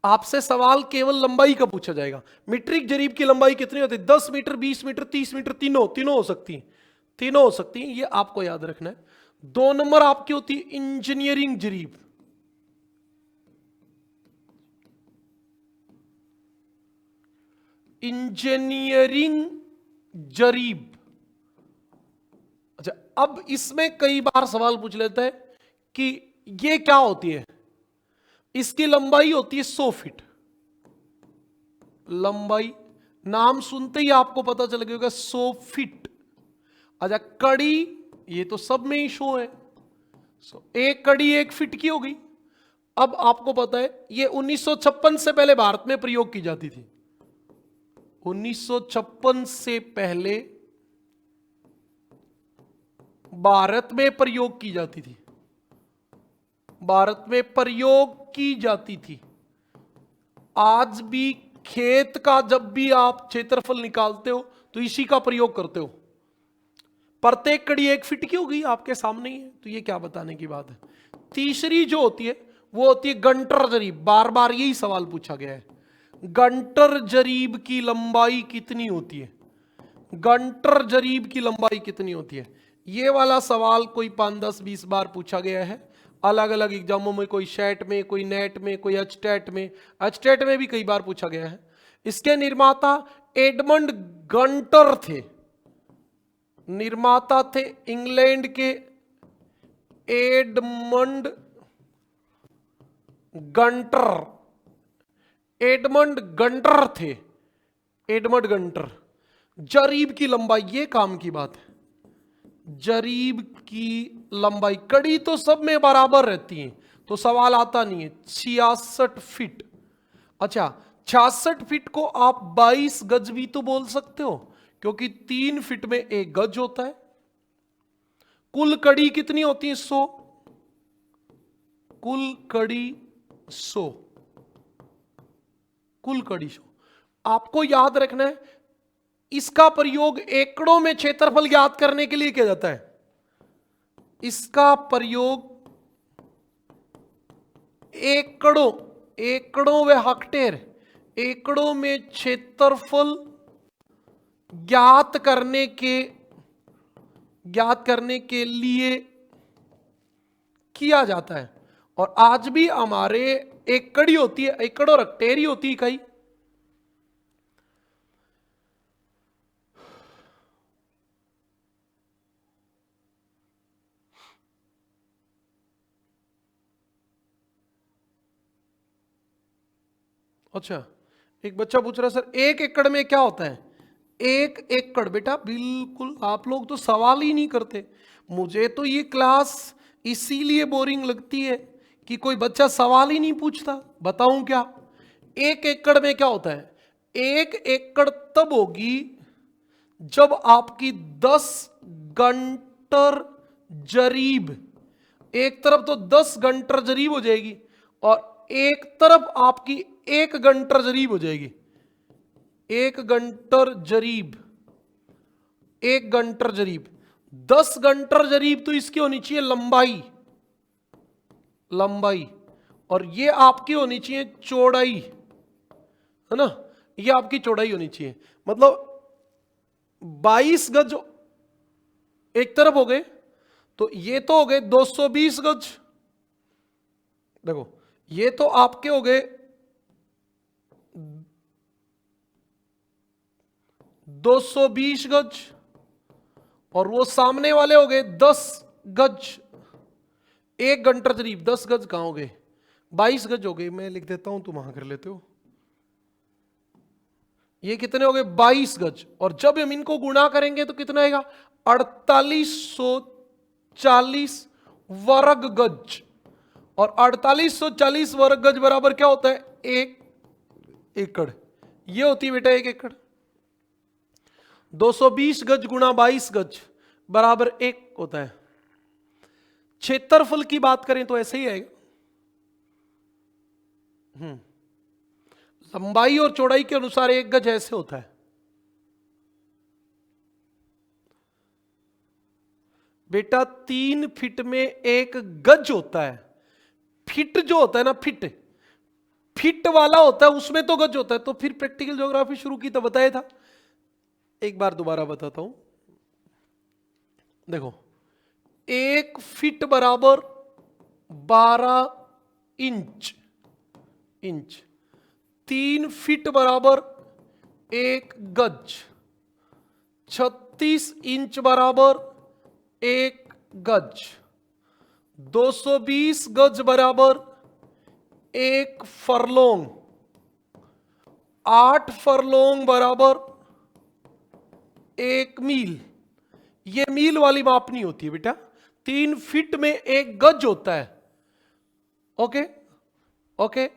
A: आपसे सवाल केवल लंबाई का पूछा जाएगा। मीट्रिक जरीब की लंबाई कितनी होती है? 10 मीटर, 20 मीटर, 30 मीटर, तीनों हो सकती हैं, तीनों हो सकती हैं, ये आपको याद रखना है। 2 नंबर आपकी होती है इंजीनियरिंग जरीब। इंजीनियरिंग जरीब। अच्छा, अब इसमें कई बार सवाल पूछ लेता है कि ये क्या होती है। इसकी लंबाई होती है 100 फीट। लंबाई, नाम सुनते ही आपको पता चल गया 100 फीट। अच्छा, कड़ी, ये तो सब में ही शो है, एक कड़ी 1 फीट की होगी। अब आपको पता है ये 1956 से पहले भारत में प्रयोग की जाती थी। 1956 से पहले भारत में प्रयोग की जाती थी, भारत में प्रयोग की जाती थी। आज भी खेत का जब भी आप क्षेत्रफल निकालते हो तो इसी का प्रयोग करते हो। प्रत्येक कड़ी 1 फीट की होगी, आपके सामने ही है, तो ये क्या बताने की बात है। तीसरी जो होती है वो होती है गंटर जरीब। बार बार यही सवाल पूछा गया है, गंटर जरीब की लंबाई कितनी होती है? गंटर जरीब की लंबाई कितनी होती है? ये वाला सवाल कोई 5, 10, 20 बार पूछा गया है अलग अलग एग्जामों में, कोई शेट में, कोई नेट में, कोई एचटेट में। एचटेट में भी कई बार पूछा गया है। इसके निर्माता एडमंड गंटर थे, निर्माता थे इंग्लैंड के एडमंड गंटर। एडमंड गंटर थे, एडमंड गंटर। जरीब की लंबाई, ये काम की बात है, जरीब की लंबाई। कड़ी तो सब में बराबर रहती है तो सवाल आता नहीं है। 66 फीट। अच्छा, 66 फीट को आप 22 गज भी तो बोल सकते हो, क्योंकि 3 फीट में 1 गज होता है। कुल कड़ी कितनी होती है? 100। कुल कड़ी 100, कुल कड़ी 100। आपको याद रखना है, इसका प्रयोग एकड़ों में क्षेत्रफल ज्ञात करने के लिए किया जाता है। इसका प्रयोग एकड़ों, एकड़ों व हेक्टेयर, एकड़ों में क्षेत्रफल ज्ञात करने के लिए किया जाता है। और आज भी हमारे एक कड़ी होती है, एकड़ और हेक्टेयर ही होती है इकाई। अच्छा, एक बच्चा पूछ रहा है सर 1 एकड़ में क्या होता है? 1 एकड़, बेटा बिल्कुल आप लोग तो सवाल ही नहीं करते। मुझे तो ये क्लास इसीलिए बोरिंग लगती है कि कोई बच्चा सवाल ही नहीं पूछता। बताऊं क्या 1 एकड़ में क्या होता है? 1 एकड़ तब होगी जब आपकी 10 गंटर जरीब, एक तरफ तो 10 गंटर जरीब हो जाएगी और एक तरफ आपकी 1 गंटर जरीब हो जाएगी। 1 गंटर जरीब, 1 गंटर जरीब, 10 गंटर जरीब तो इसकी होनी चाहिए लंबाई, लंबाई, और ये आपकी होनी चाहिए चौड़ाई, है ना? ये आपकी चौड़ाई होनी चाहिए। मतलब 22 गज एक तरफ हो गए तो ये तो हो गए 220 गज। देखो ये तो आपके हो गए 220 गज और वो सामने वाले हो गए 10 गज। 1 गंटर जरीब 10 गज कहां हो गए? 22 गज हो गए। मैं लिख देता हूं, तुम वहां कर लेते हो। ये कितने हो गए? 22 गज। और जब हम इनको गुणा करेंगे तो कितना आएगा? 4840 वर्ग गज। और 4840 वर्ग गज बराबर क्या होता है? 1 एकड़। ये होती है बेटा 1 एकड़। 220 गज गुणा 22 गज बराबर 1 होता है। क्षेत्रफल की बात करें तो ऐसे ही आएगा। लंबाई और चौड़ाई के अनुसार 1 गज ऐसे होता है। बेटा 3 फीट में 1 गज होता है। फिट जो होता है ना, फिट, फीट वाला होता है उसमें तो गज होता है। तो फिर प्रैक्टिकल ज्योग्राफी शुरू की तो बताया था, एक बार दोबारा बताता हूं। देखो, 1 फीट बराबर 12 इंच, 3 फीट बराबर 1 गज, 36 इंच बराबर 1 गज, 220 गज बराबर 1 फरलोंग, 8 फरलोंग बराबर 1 मील। ये मील वाली माप नहीं होती है बेटा, 3 फीट में 1 गज होता है। ओके ओके,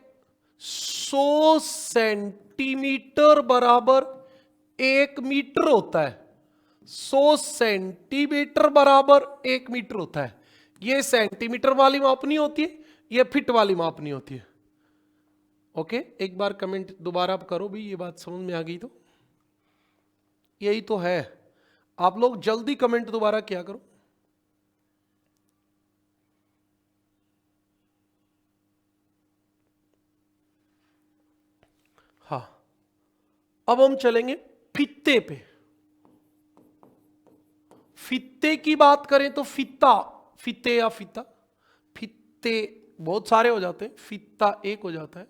A: 100 सेंटीमीटर बराबर 1 मीटर होता है। 100 सेंटीमीटर बराबर 1 मीटर होता है। ये सेंटीमीटर वाली माप नहीं होती है, ये फीट वाली माप नहीं होती है। ओके, एक बार कमेंट दोबारा करो भी, ये बात समझ में आ गई तो। यही तो है, आप लोग जल्दी कमेंट दोबारा क्या करो। हाँ, अब हम चलेंगे फित्ते पे। फित्ते की बात करें तो फित्ता, फित्ते या फित्ता, फित्ते बहुत सारे हो जाते हैं, फित्ता एक हो जाता है।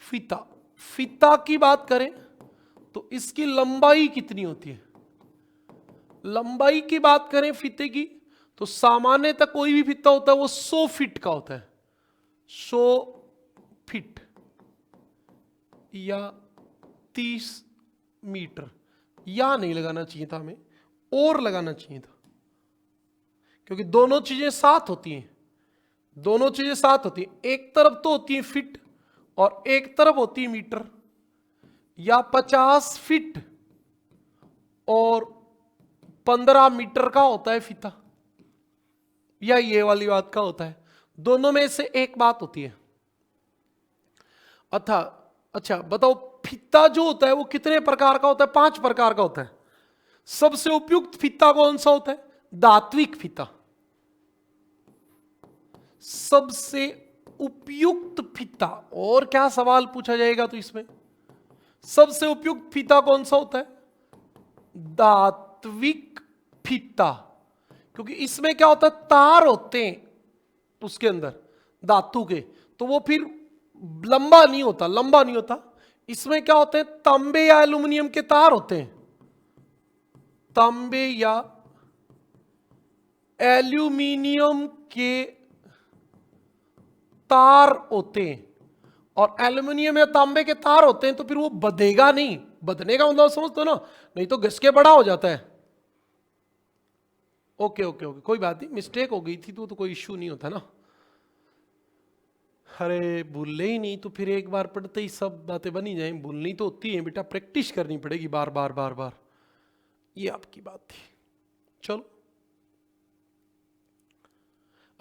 A: फित्ता, फित्ता की बात करें तो इसकी लंबाई कितनी होती है? लंबाई की बात करें फित्ते की तो सामान्यतः कोई भी फित्ता होता है वो 100 फीट का होता है। 100 फीट या 30 मीटर। या नहीं लगाना चाहिए था हमें, और लगाना चाहिए था, क्योंकि दोनों चीजें साथ होती हैं, दोनों चीजें साथ होती हैं। एक तरफ तो होती है फीट और एक तरफ होती है मीटर। या 50 फीट और 15 मीटर का होता है फीता, या ये वाली बात का होता है। दोनों में से एक बात होती है। अच्छा बताओ, फीता जो होता है वो कितने प्रकार का होता है? 5 प्रकार का होता है। सबसे उपयुक्त फीता कौन सा होता है? धात्विक फीता। सबसे उपयुक्त फीता, और क्या सवाल पूछा जाएगा तो इसमें? सबसे उपयुक्त फीता कौन सा होता है? धात्विक फीता, क्योंकि इसमें क्या होता है, तार होते हैं उसके अंदर धातु के, तो वो फिर लंबा नहीं होता, लंबा नहीं होता। इसमें क्या होते हैं, तांबे या एल्यूमिनियम के तार होते हैं, तांबे या एल्यूमिनियम के तार होते हैं। और एल्यूमिनियम या तांबे के तार होते हैं तो फिर वो बधेगा नहीं। बधने का मतलब समझते हो ना, नहीं तो घिस के बड़ा हो जाता है। ओके ओके ओके, कोई बात नहीं, मिस्टेक हो गई थी तो कोई इश्यू नहीं होता ना। अरे भूले ही नहीं तो फिर एक बार पढ़ते ही सब बातें बनी जाएं। भूलनी तो होती है बेटा, प्रैक्टिस करनी पड़ेगी बार बार बार बार। ये आपकी बात थी। चलो,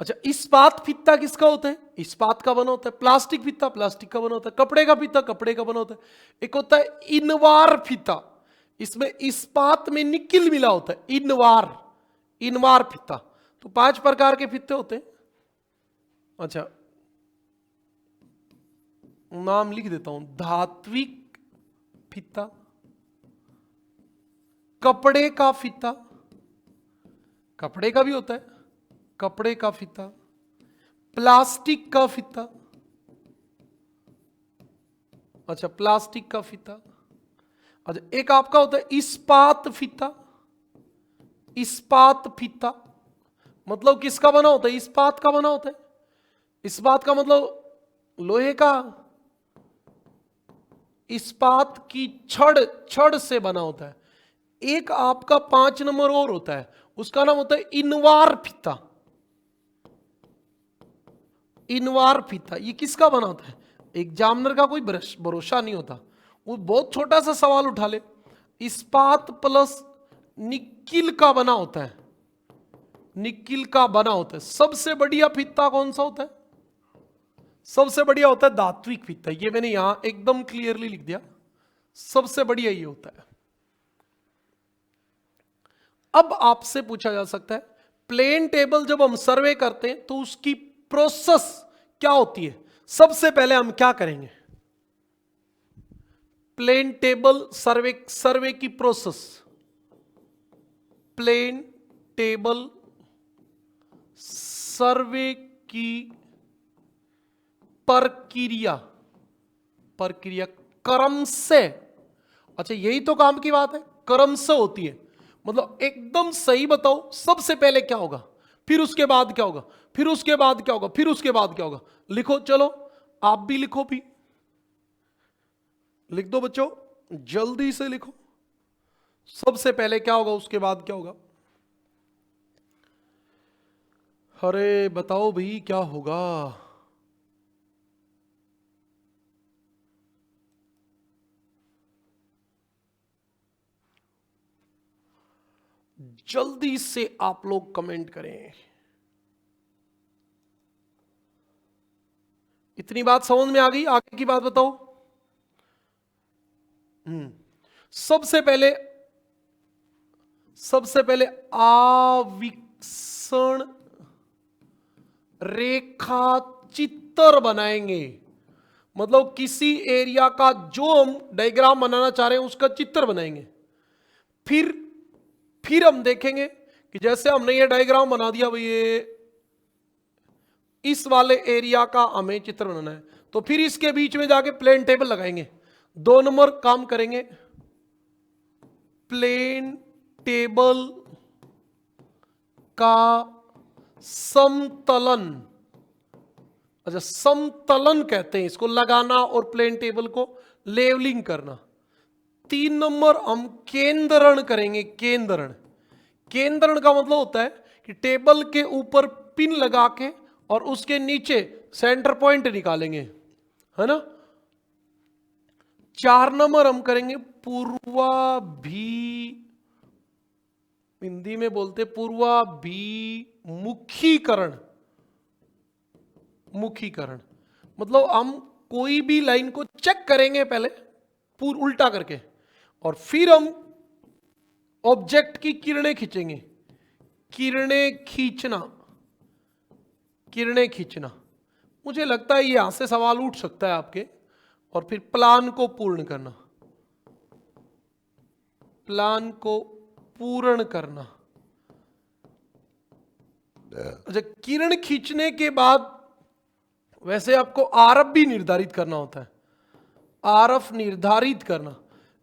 A: अच्छा, इस्पात फीता किसका होता है? इस्पात का बना होता है। प्लास्टिक फीता प्लास्टिक का बना होता है। कपड़े का फीता कपड़े का बना होता है। एक होता है इनवार फीता, इसमें इस्पात में निकिल मिला होता है। इनवार, इनवार फीता। तो 5 प्रकार के फीते होते हैं। अच्छा, नाम लिख देता हूं, धात्विक फीता, कपड़े का फीता, कपड़े का भी होता है कपड़े का फीता, प्लास्टिक का फीता, अच्छा प्लास्टिक का फीता। अच्छा, एक आपका होता है इस्पात फीता। इस्पात फीता मतलब किसका बना होता है? इस्पात का बना होता है। इस्पात का मतलब लोहे का, इस्पात की छड़ से बना होता है। एक आपका 5 नंबर और होता है, उसका नाम होता है इनवार फीता। इनवार फीता ये किसका बना होता है? एग्जामिनर का कोई भरोसा नहीं होता, वो बहुत छोटा सा सवाल उठा ले। इस्पात प्लस निकिल का बना होता है, निकिल का बना होता है। सबसे बढ़िया फीता कौन सा होता है? सबसे बढ़िया होता है धात्विक फीता। ये मैंने यहां एकदम क्लियरली लिख दिया, सबसे बढ़िया ये होता है। अब आपसे पूछा जा सकता है, प्लेन टेबल जब हम सर्वे करते हैं तो उसकी प्रोसेस क्या होती है? सबसे पहले हम क्या करेंगे, प्लेन टेबल सर्वे की प्रोसेस, प्लेन टेबल सर्वे की प्रक्रिया क्रम से, अच्छा यही तो काम की बात है, क्रम से होती है। मतलब एकदम सही बताओ, सबसे पहले क्या होगा, फिर उसके बाद क्या होगा, फिर उसके बाद क्या होगा, फिर उसके बाद क्या होगा। लिखो, चलो आप भी लिखो, भी लिख दो बच्चों, जल्दी से लिखो। सबसे पहले क्या होगा, उसके बाद क्या होगा। अरे बताओ भाई क्या होगा। जल्दी से आप लोग कमेंट करें। इतनी बात समझ में आ गई, आगे की बात बताओ। सबसे पहले आविक्षण रेखा चित्र बनाएंगे। मतलब किसी एरिया का जो हम डायग्राम बनाना चाह रहे हैं उसका चित्र बनाएंगे। फिर हम देखेंगे कि जैसे हमने ये डायग्राम बना दिया भाई, ये इस वाले एरिया का हमें चित्र बनाना है, तो फिर इसके बीच में जाके प्लेन टेबल लगाएंगे। 2 नंबर काम करेंगे, प्लेन टेबल का समतलन। अच्छा, समतलन कहते हैं इसको, लगाना और प्लेन टेबल को लेवलिंग करना। 3 नंबर हम केंद्रण करेंगे। केंद्रण का मतलब होता है कि टेबल के ऊपर पिन लगा के और उसके नीचे सेंटर पॉइंट निकालेंगे, है ना। 4 नंबर हम करेंगे हिंदी में बोलते पूर्वाभिमुखीकरण। मतलब हम कोई भी लाइन को चेक करेंगे पहले उल्टा करके, और फिर हम ऑब्जेक्ट की किरणें खींचेंगे। किरणें खींचना मुझे लगता है यहां से सवाल उठ सकता है आपके। और फिर प्लान को पूर्ण करना। अच्छा, किरण खींचने के बाद वैसे आपको आरएफ भी निर्धारित करना होता है, आरएफ निर्धारित करना,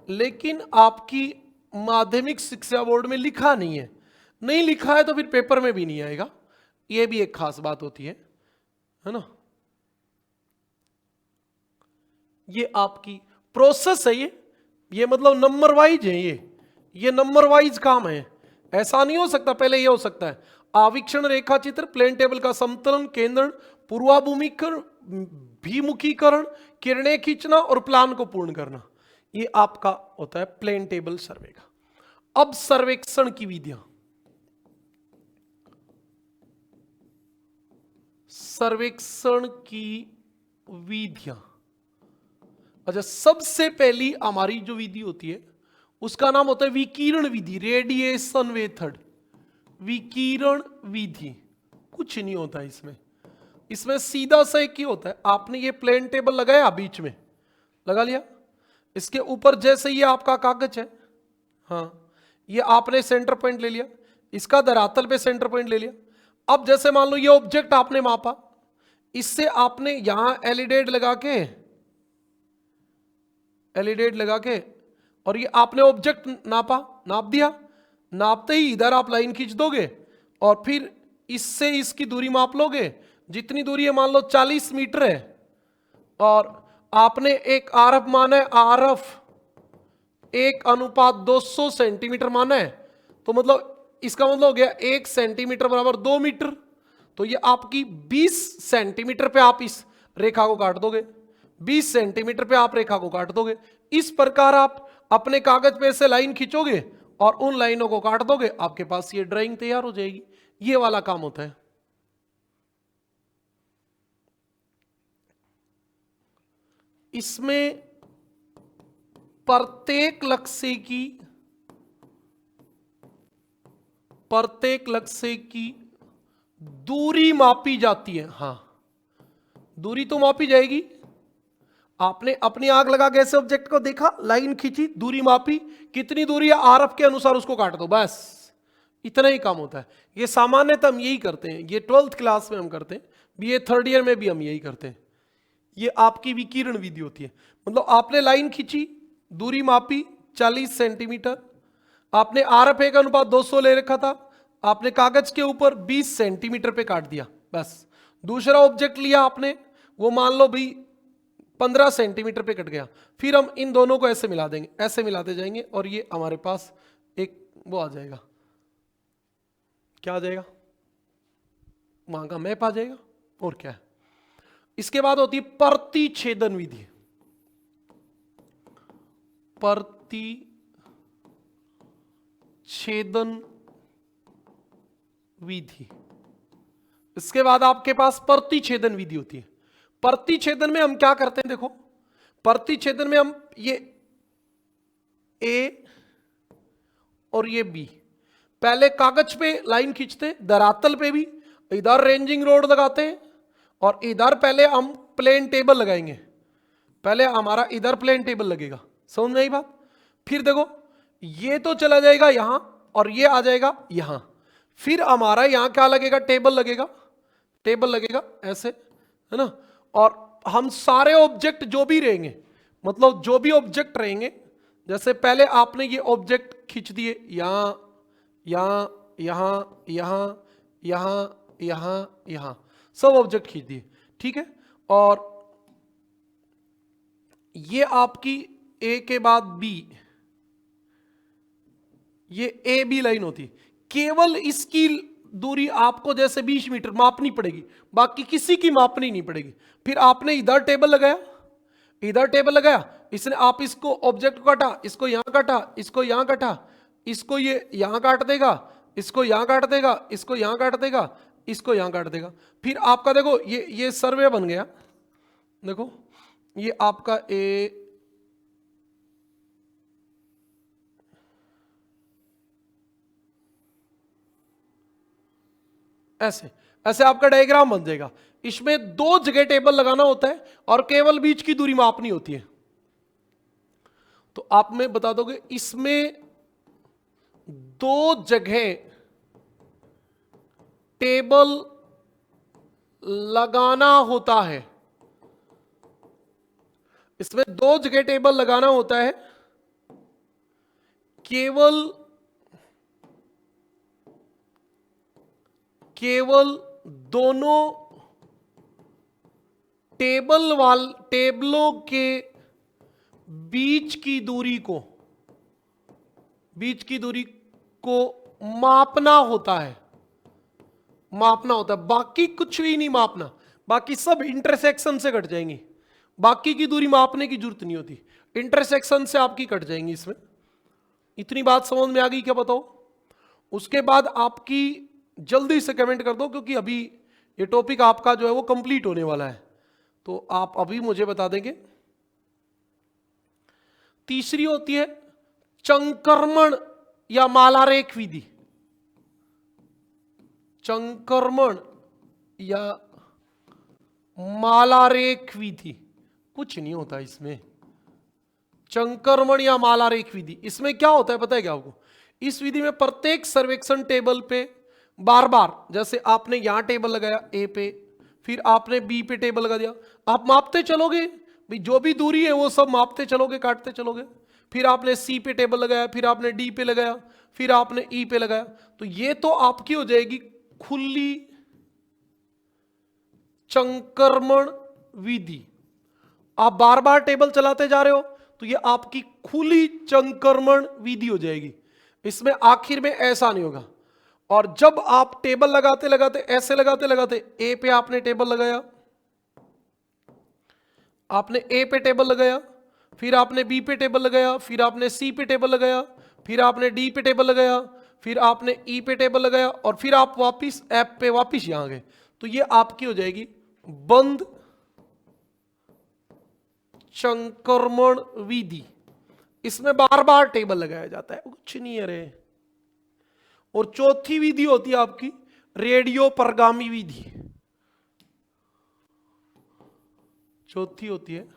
A: लेकिन आपकी माध्यमिक शिक्षा बोर्ड में लिखा नहीं है। नहीं लिखा है तो फिर पेपर में भी नहीं आएगा, यह भी एक खास बात होती है ना। ये आपकी प्रोसेस है, ये मतलब नंबर वाइज है, ये नंबर वाइज काम है। ऐसा नहीं हो सकता, पहले ये हो सकता है आविक्षण रेखा चित्र, प्लेन टेबल का समतलन, केंद्रण, पूर्वाभिमुखीकरण, किरणें खींचना और प्लान को पूर्ण करना। ये आपका होता है प्लेन टेबल सर्वे का। अब सर्वेक्षण की विधियां, अच्छा सबसे पहली हमारी जो विधि होती है उसका नाम होता है विकिरण विधि, रेडिएशन मेथड। विकिरण विधि कुछ नहीं होता इसमें सीधा सा एक ही होता है। आपने ये प्लेन टेबल लगाया, बीच में लगा लिया, इसके ऊपर जैसे ये आपका कागज है, हाँ ये आपने सेंटर पॉइंट ले लिया, इसका धरातल पे सेंटर पॉइंट ले लिया। अब जैसे मान लो ये ऑब्जेक्ट आपने मापा, इससे आपने यहां एलिडेड लगा के और ये आपने ऑब्जेक्ट नाप दिया। नापते ही इधर आप लाइन खींच दोगे और फिर इससे इसकी दूरी माप लोगे। जितनी दूरी है मान लो 40 मीटर है, और आपने एक आरएफ माना है, आरएफ 1:200 सेंटीमीटर माना है, तो मतलब इसका मतलब हो गया 1 सेंटीमीटर बराबर 2 मीटर। तो ये आपकी 20 सेंटीमीटर पे आप इस रेखा को काट दोगे, 20 सेंटीमीटर पे आप रेखा को काट दोगे। इस प्रकार आप अपने कागज पे से लाइन खींचोगे और उन लाइनों को काट दोगे, आपके पास ये ड्राइंग तैयार हो जाएगी। ये वाला काम होता है। इसमें प्रत्येक लक्ष्य की दूरी मापी जाती है। हाँ, दूरी तो मापी जाएगी। आपने अपनी आग लगा के ऐसे ऑब्जेक्ट को देखा, लाइन खींची, दूरी मापी, कितनी दूरी है आरएफ के अनुसार उसको काट दो, बस इतना ही काम होता है। ये सामान्यतः हम यही करते हैं, ये 12th क्लास में हम करते हैं, बीए 3rd ईयर में भी हम यही करते हैं। ये आपकी विकिरण विधि होती है। मतलब आपने लाइन खींची, दूरी मापी 40 सेंटीमीटर, आपने आरएफ का अनुपात 200 ले रखा था, आपने कागज के ऊपर 20 सेंटीमीटर पे काट दिया, बस। दूसरा ऑब्जेक्ट लिया आपने, वो मान लो भाई 15 सेंटीमीटर पे कट गया, फिर हम इन दोनों को ऐसे मिला देंगे, ऐसे मिलाते जाएंगे और ये हमारे पास एक वो आ जाएगा, क्या आ जाएगा, वहां का मैप आ जाएगा। और क्या है, इसके बाद होती है प्रतिच्छेदन विधि। प्रतिच्छेदन विधि, इसके बाद आपके पास प्रतिच्छेदन विधि होती है। प्रतिच्छेदन में हम क्या करते हैं, देखो प्रतिच्छेदन में हम ये ए और ये बी, पहले कागज पे लाइन खींचते हैं, धरातल पे भी इधर रेंजिंग रोड लगाते हैं और इधर पहले हम प्लेन टेबल लगाएंगे, पहले हमारा इधर प्लेन टेबल लगेगा, समझ में आई बात। फिर देखो ये तो चला जाएगा यहां और ये आ जाएगा यहां, फिर हमारा यहां क्या लगेगा, टेबल लगेगा, टेबल लगेगा ऐसे, है ना। और हम सारे ऑब्जेक्ट जो भी रहेंगे, मतलब जो भी ऑब्जेक्ट रहेंगे, जैसे पहले आपने ये ऑब्जेक्ट खींच दिए, यहां यहां यहां यहां यहां यहां यहां, सब ऑब्जेक्ट खींच दिए, ठीक है। और ये आपकी ए के बाद बी, ये ए बी लाइन होती है, केवल इसकी दूरी आपको जैसे 20 मीटर मापनी पड़ेगी, बाकी किसी की मापनी नहीं पड़ेगी। फिर आपने इधर टेबल लगाया, इधर टेबल लगाया, इसने आप इसको ऑब्जेक्ट को काटा, इसको यहां काटा, इसको यहां काटा, इसको ये यहां काट देगा, इसको यहां काट देगा, इसको यहां काट देगा, इसको यहां काट देगा। फिर आपका देखो ये सर्वे बन गया, देखो ये आपका ए, ऐसे ऐसे आपका डायग्राम बन जाएगा। इसमें 2 जगह टेबल लगाना होता है और केवल बीच की दूरी मापनी होती है। तो आप में बता दोगे, इसमें 2 जगह टेबल लगाना होता है, इसमें 2 जगह टेबल लगाना होता है, केवल दोनों टेबलों के बीच की दूरी को मापना होता है, बाकी कुछ भी नहीं मापना, बाकी सब इंटरसेक्शन से कट जाएंगी, बाकी की दूरी मापने की जरूरत नहीं होती, इंटरसेक्शन से आपकी कट जाएंगी। इसमें इतनी बात समझ में आ गई क्या, बताओ। उसके बाद आपकी जल्दी से कमेंट कर दो, क्योंकि अभी ये टॉपिक आपका जो है वो कंप्लीट होने वाला है, तो आप अभी मुझे बता देंगे। तीसरी होती है चंक्रमण या मालारेख विधि। चंक्रमण या मालारेख विधि, कुछ नहीं होता इसमें। चंक्रमण या मालारेख विधि, इसमें क्या होता है पता है क्या आपको। इस विधि में प्रत्येक सर्वेक्षण टेबल पे बार बार, जैसे आपने यहां टेबल लगाया ए पे, फिर आपने बी पे टेबल लगा दिया, आप मापते चलोगे भाई, जो भी दूरी है वो सब मापते चलोगे, काटते चलोगे। फिर आपने सी पे टेबल लगाया, फिर आपने डी पे लगाया, फिर आपने ई पे लगाया, तो ये तो आपकी हो जाएगी खुली चंक्रमण विधि। आप बार बार टेबल चलाते जा रहे हो तो ये आपकी खुली चंक्रमण विधि हो जाएगी। इसमें आखिर में ऐसा नहीं होगा। और जब आप टेबल लगाते लगाते ऐसे लगाते लगाते, ए पे आपने टेबल लगाया, आपने ए पे टेबल लगाया, फिर आपने बी पे टेबल लगाया, फिर आपने सी पे टेबल लगाया, फिर आपने डी पे टेबल लगाया, फिर आपने ई पे टेबल लगाया, और फिर आप वापिस एफ पे वापिस यहां गए, तो ये आपकी हो जाएगी बंद चंक्रमण विधि। इसमें बार बार टेबल लगाया जाता है, कुछ नहीं है रे। और चौथी विधि होती है आपकी रेडियो परगामी विधि। चौथी होती है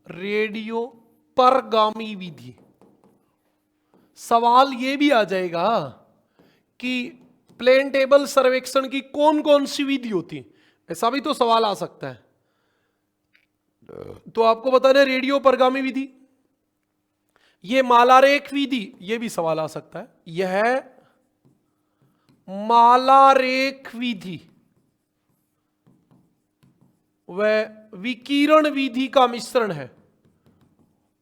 A: रेडियो परगामी विधि। सवाल यह भी आ जाएगा कि प्लेन टेबल सर्वेक्षण की कौन कौन सी विधि होती है, ऐसा भी तो सवाल आ सकता है। तो आपको बताना है रेडियो परगामी विधि, यह मालारेख विधि, यह भी सवाल आ सकता है। यह मालारेख विधि वह विकिरण विधि का मिश्रण है,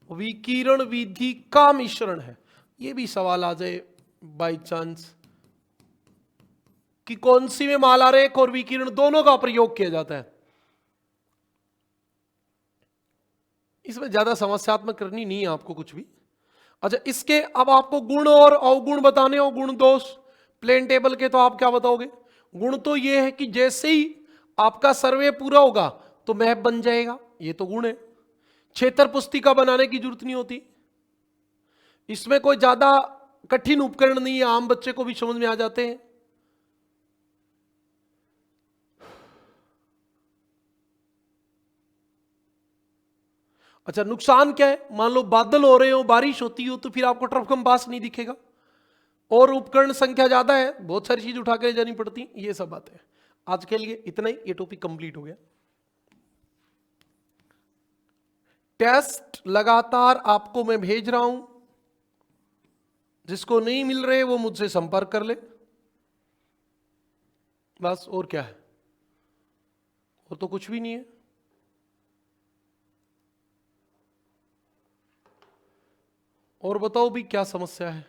A: विकिरण विधि का मिश्रण है। यह भी सवाल आ जाए बाय चांस कि कौन सी में मालारेख और विकिरण दोनों का प्रयोग किया जाता है। इसमें ज्यादा समस्यात्मक करनी नहीं है आपको कुछ भी। अच्छा, इसके अब आपको गुण और अवगुण बताने हो, गुण दोष प्लेन टेबल के, तो आप क्या बताओगे? गुण तो यह है कि जैसे ही आपका सर्वे पूरा होगा तो मैप बन जाएगा, ये तो गुण है। क्षेत्र पुस्तिका बनाने की जरूरत नहीं होती, इसमें कोई ज्यादा कठिन उपकरण नहीं है, आम बच्चे को भी समझ में आ जाते हैं। अच्छा, नुकसान क्या है? मान लो बादल हो रहे हो, बारिश होती हो, तो फिर आपको ट्रफ कंपास नहीं दिखेगा, और उपकरण संख्या ज्यादा है, बहुत सारी चीज उठा कर जानी पड़ती, ये सब बातें। आज के लिए इतना ही, ये टॉपिक कंप्लीट हो गया। टेस्ट लगातार आपको मैं भेज रहा हूं, जिसको नहीं मिल रहे वो मुझसे संपर्क कर ले, बस। और क्या है? और तो कुछ भी नहीं है। और बताओ भी क्या समस्या है?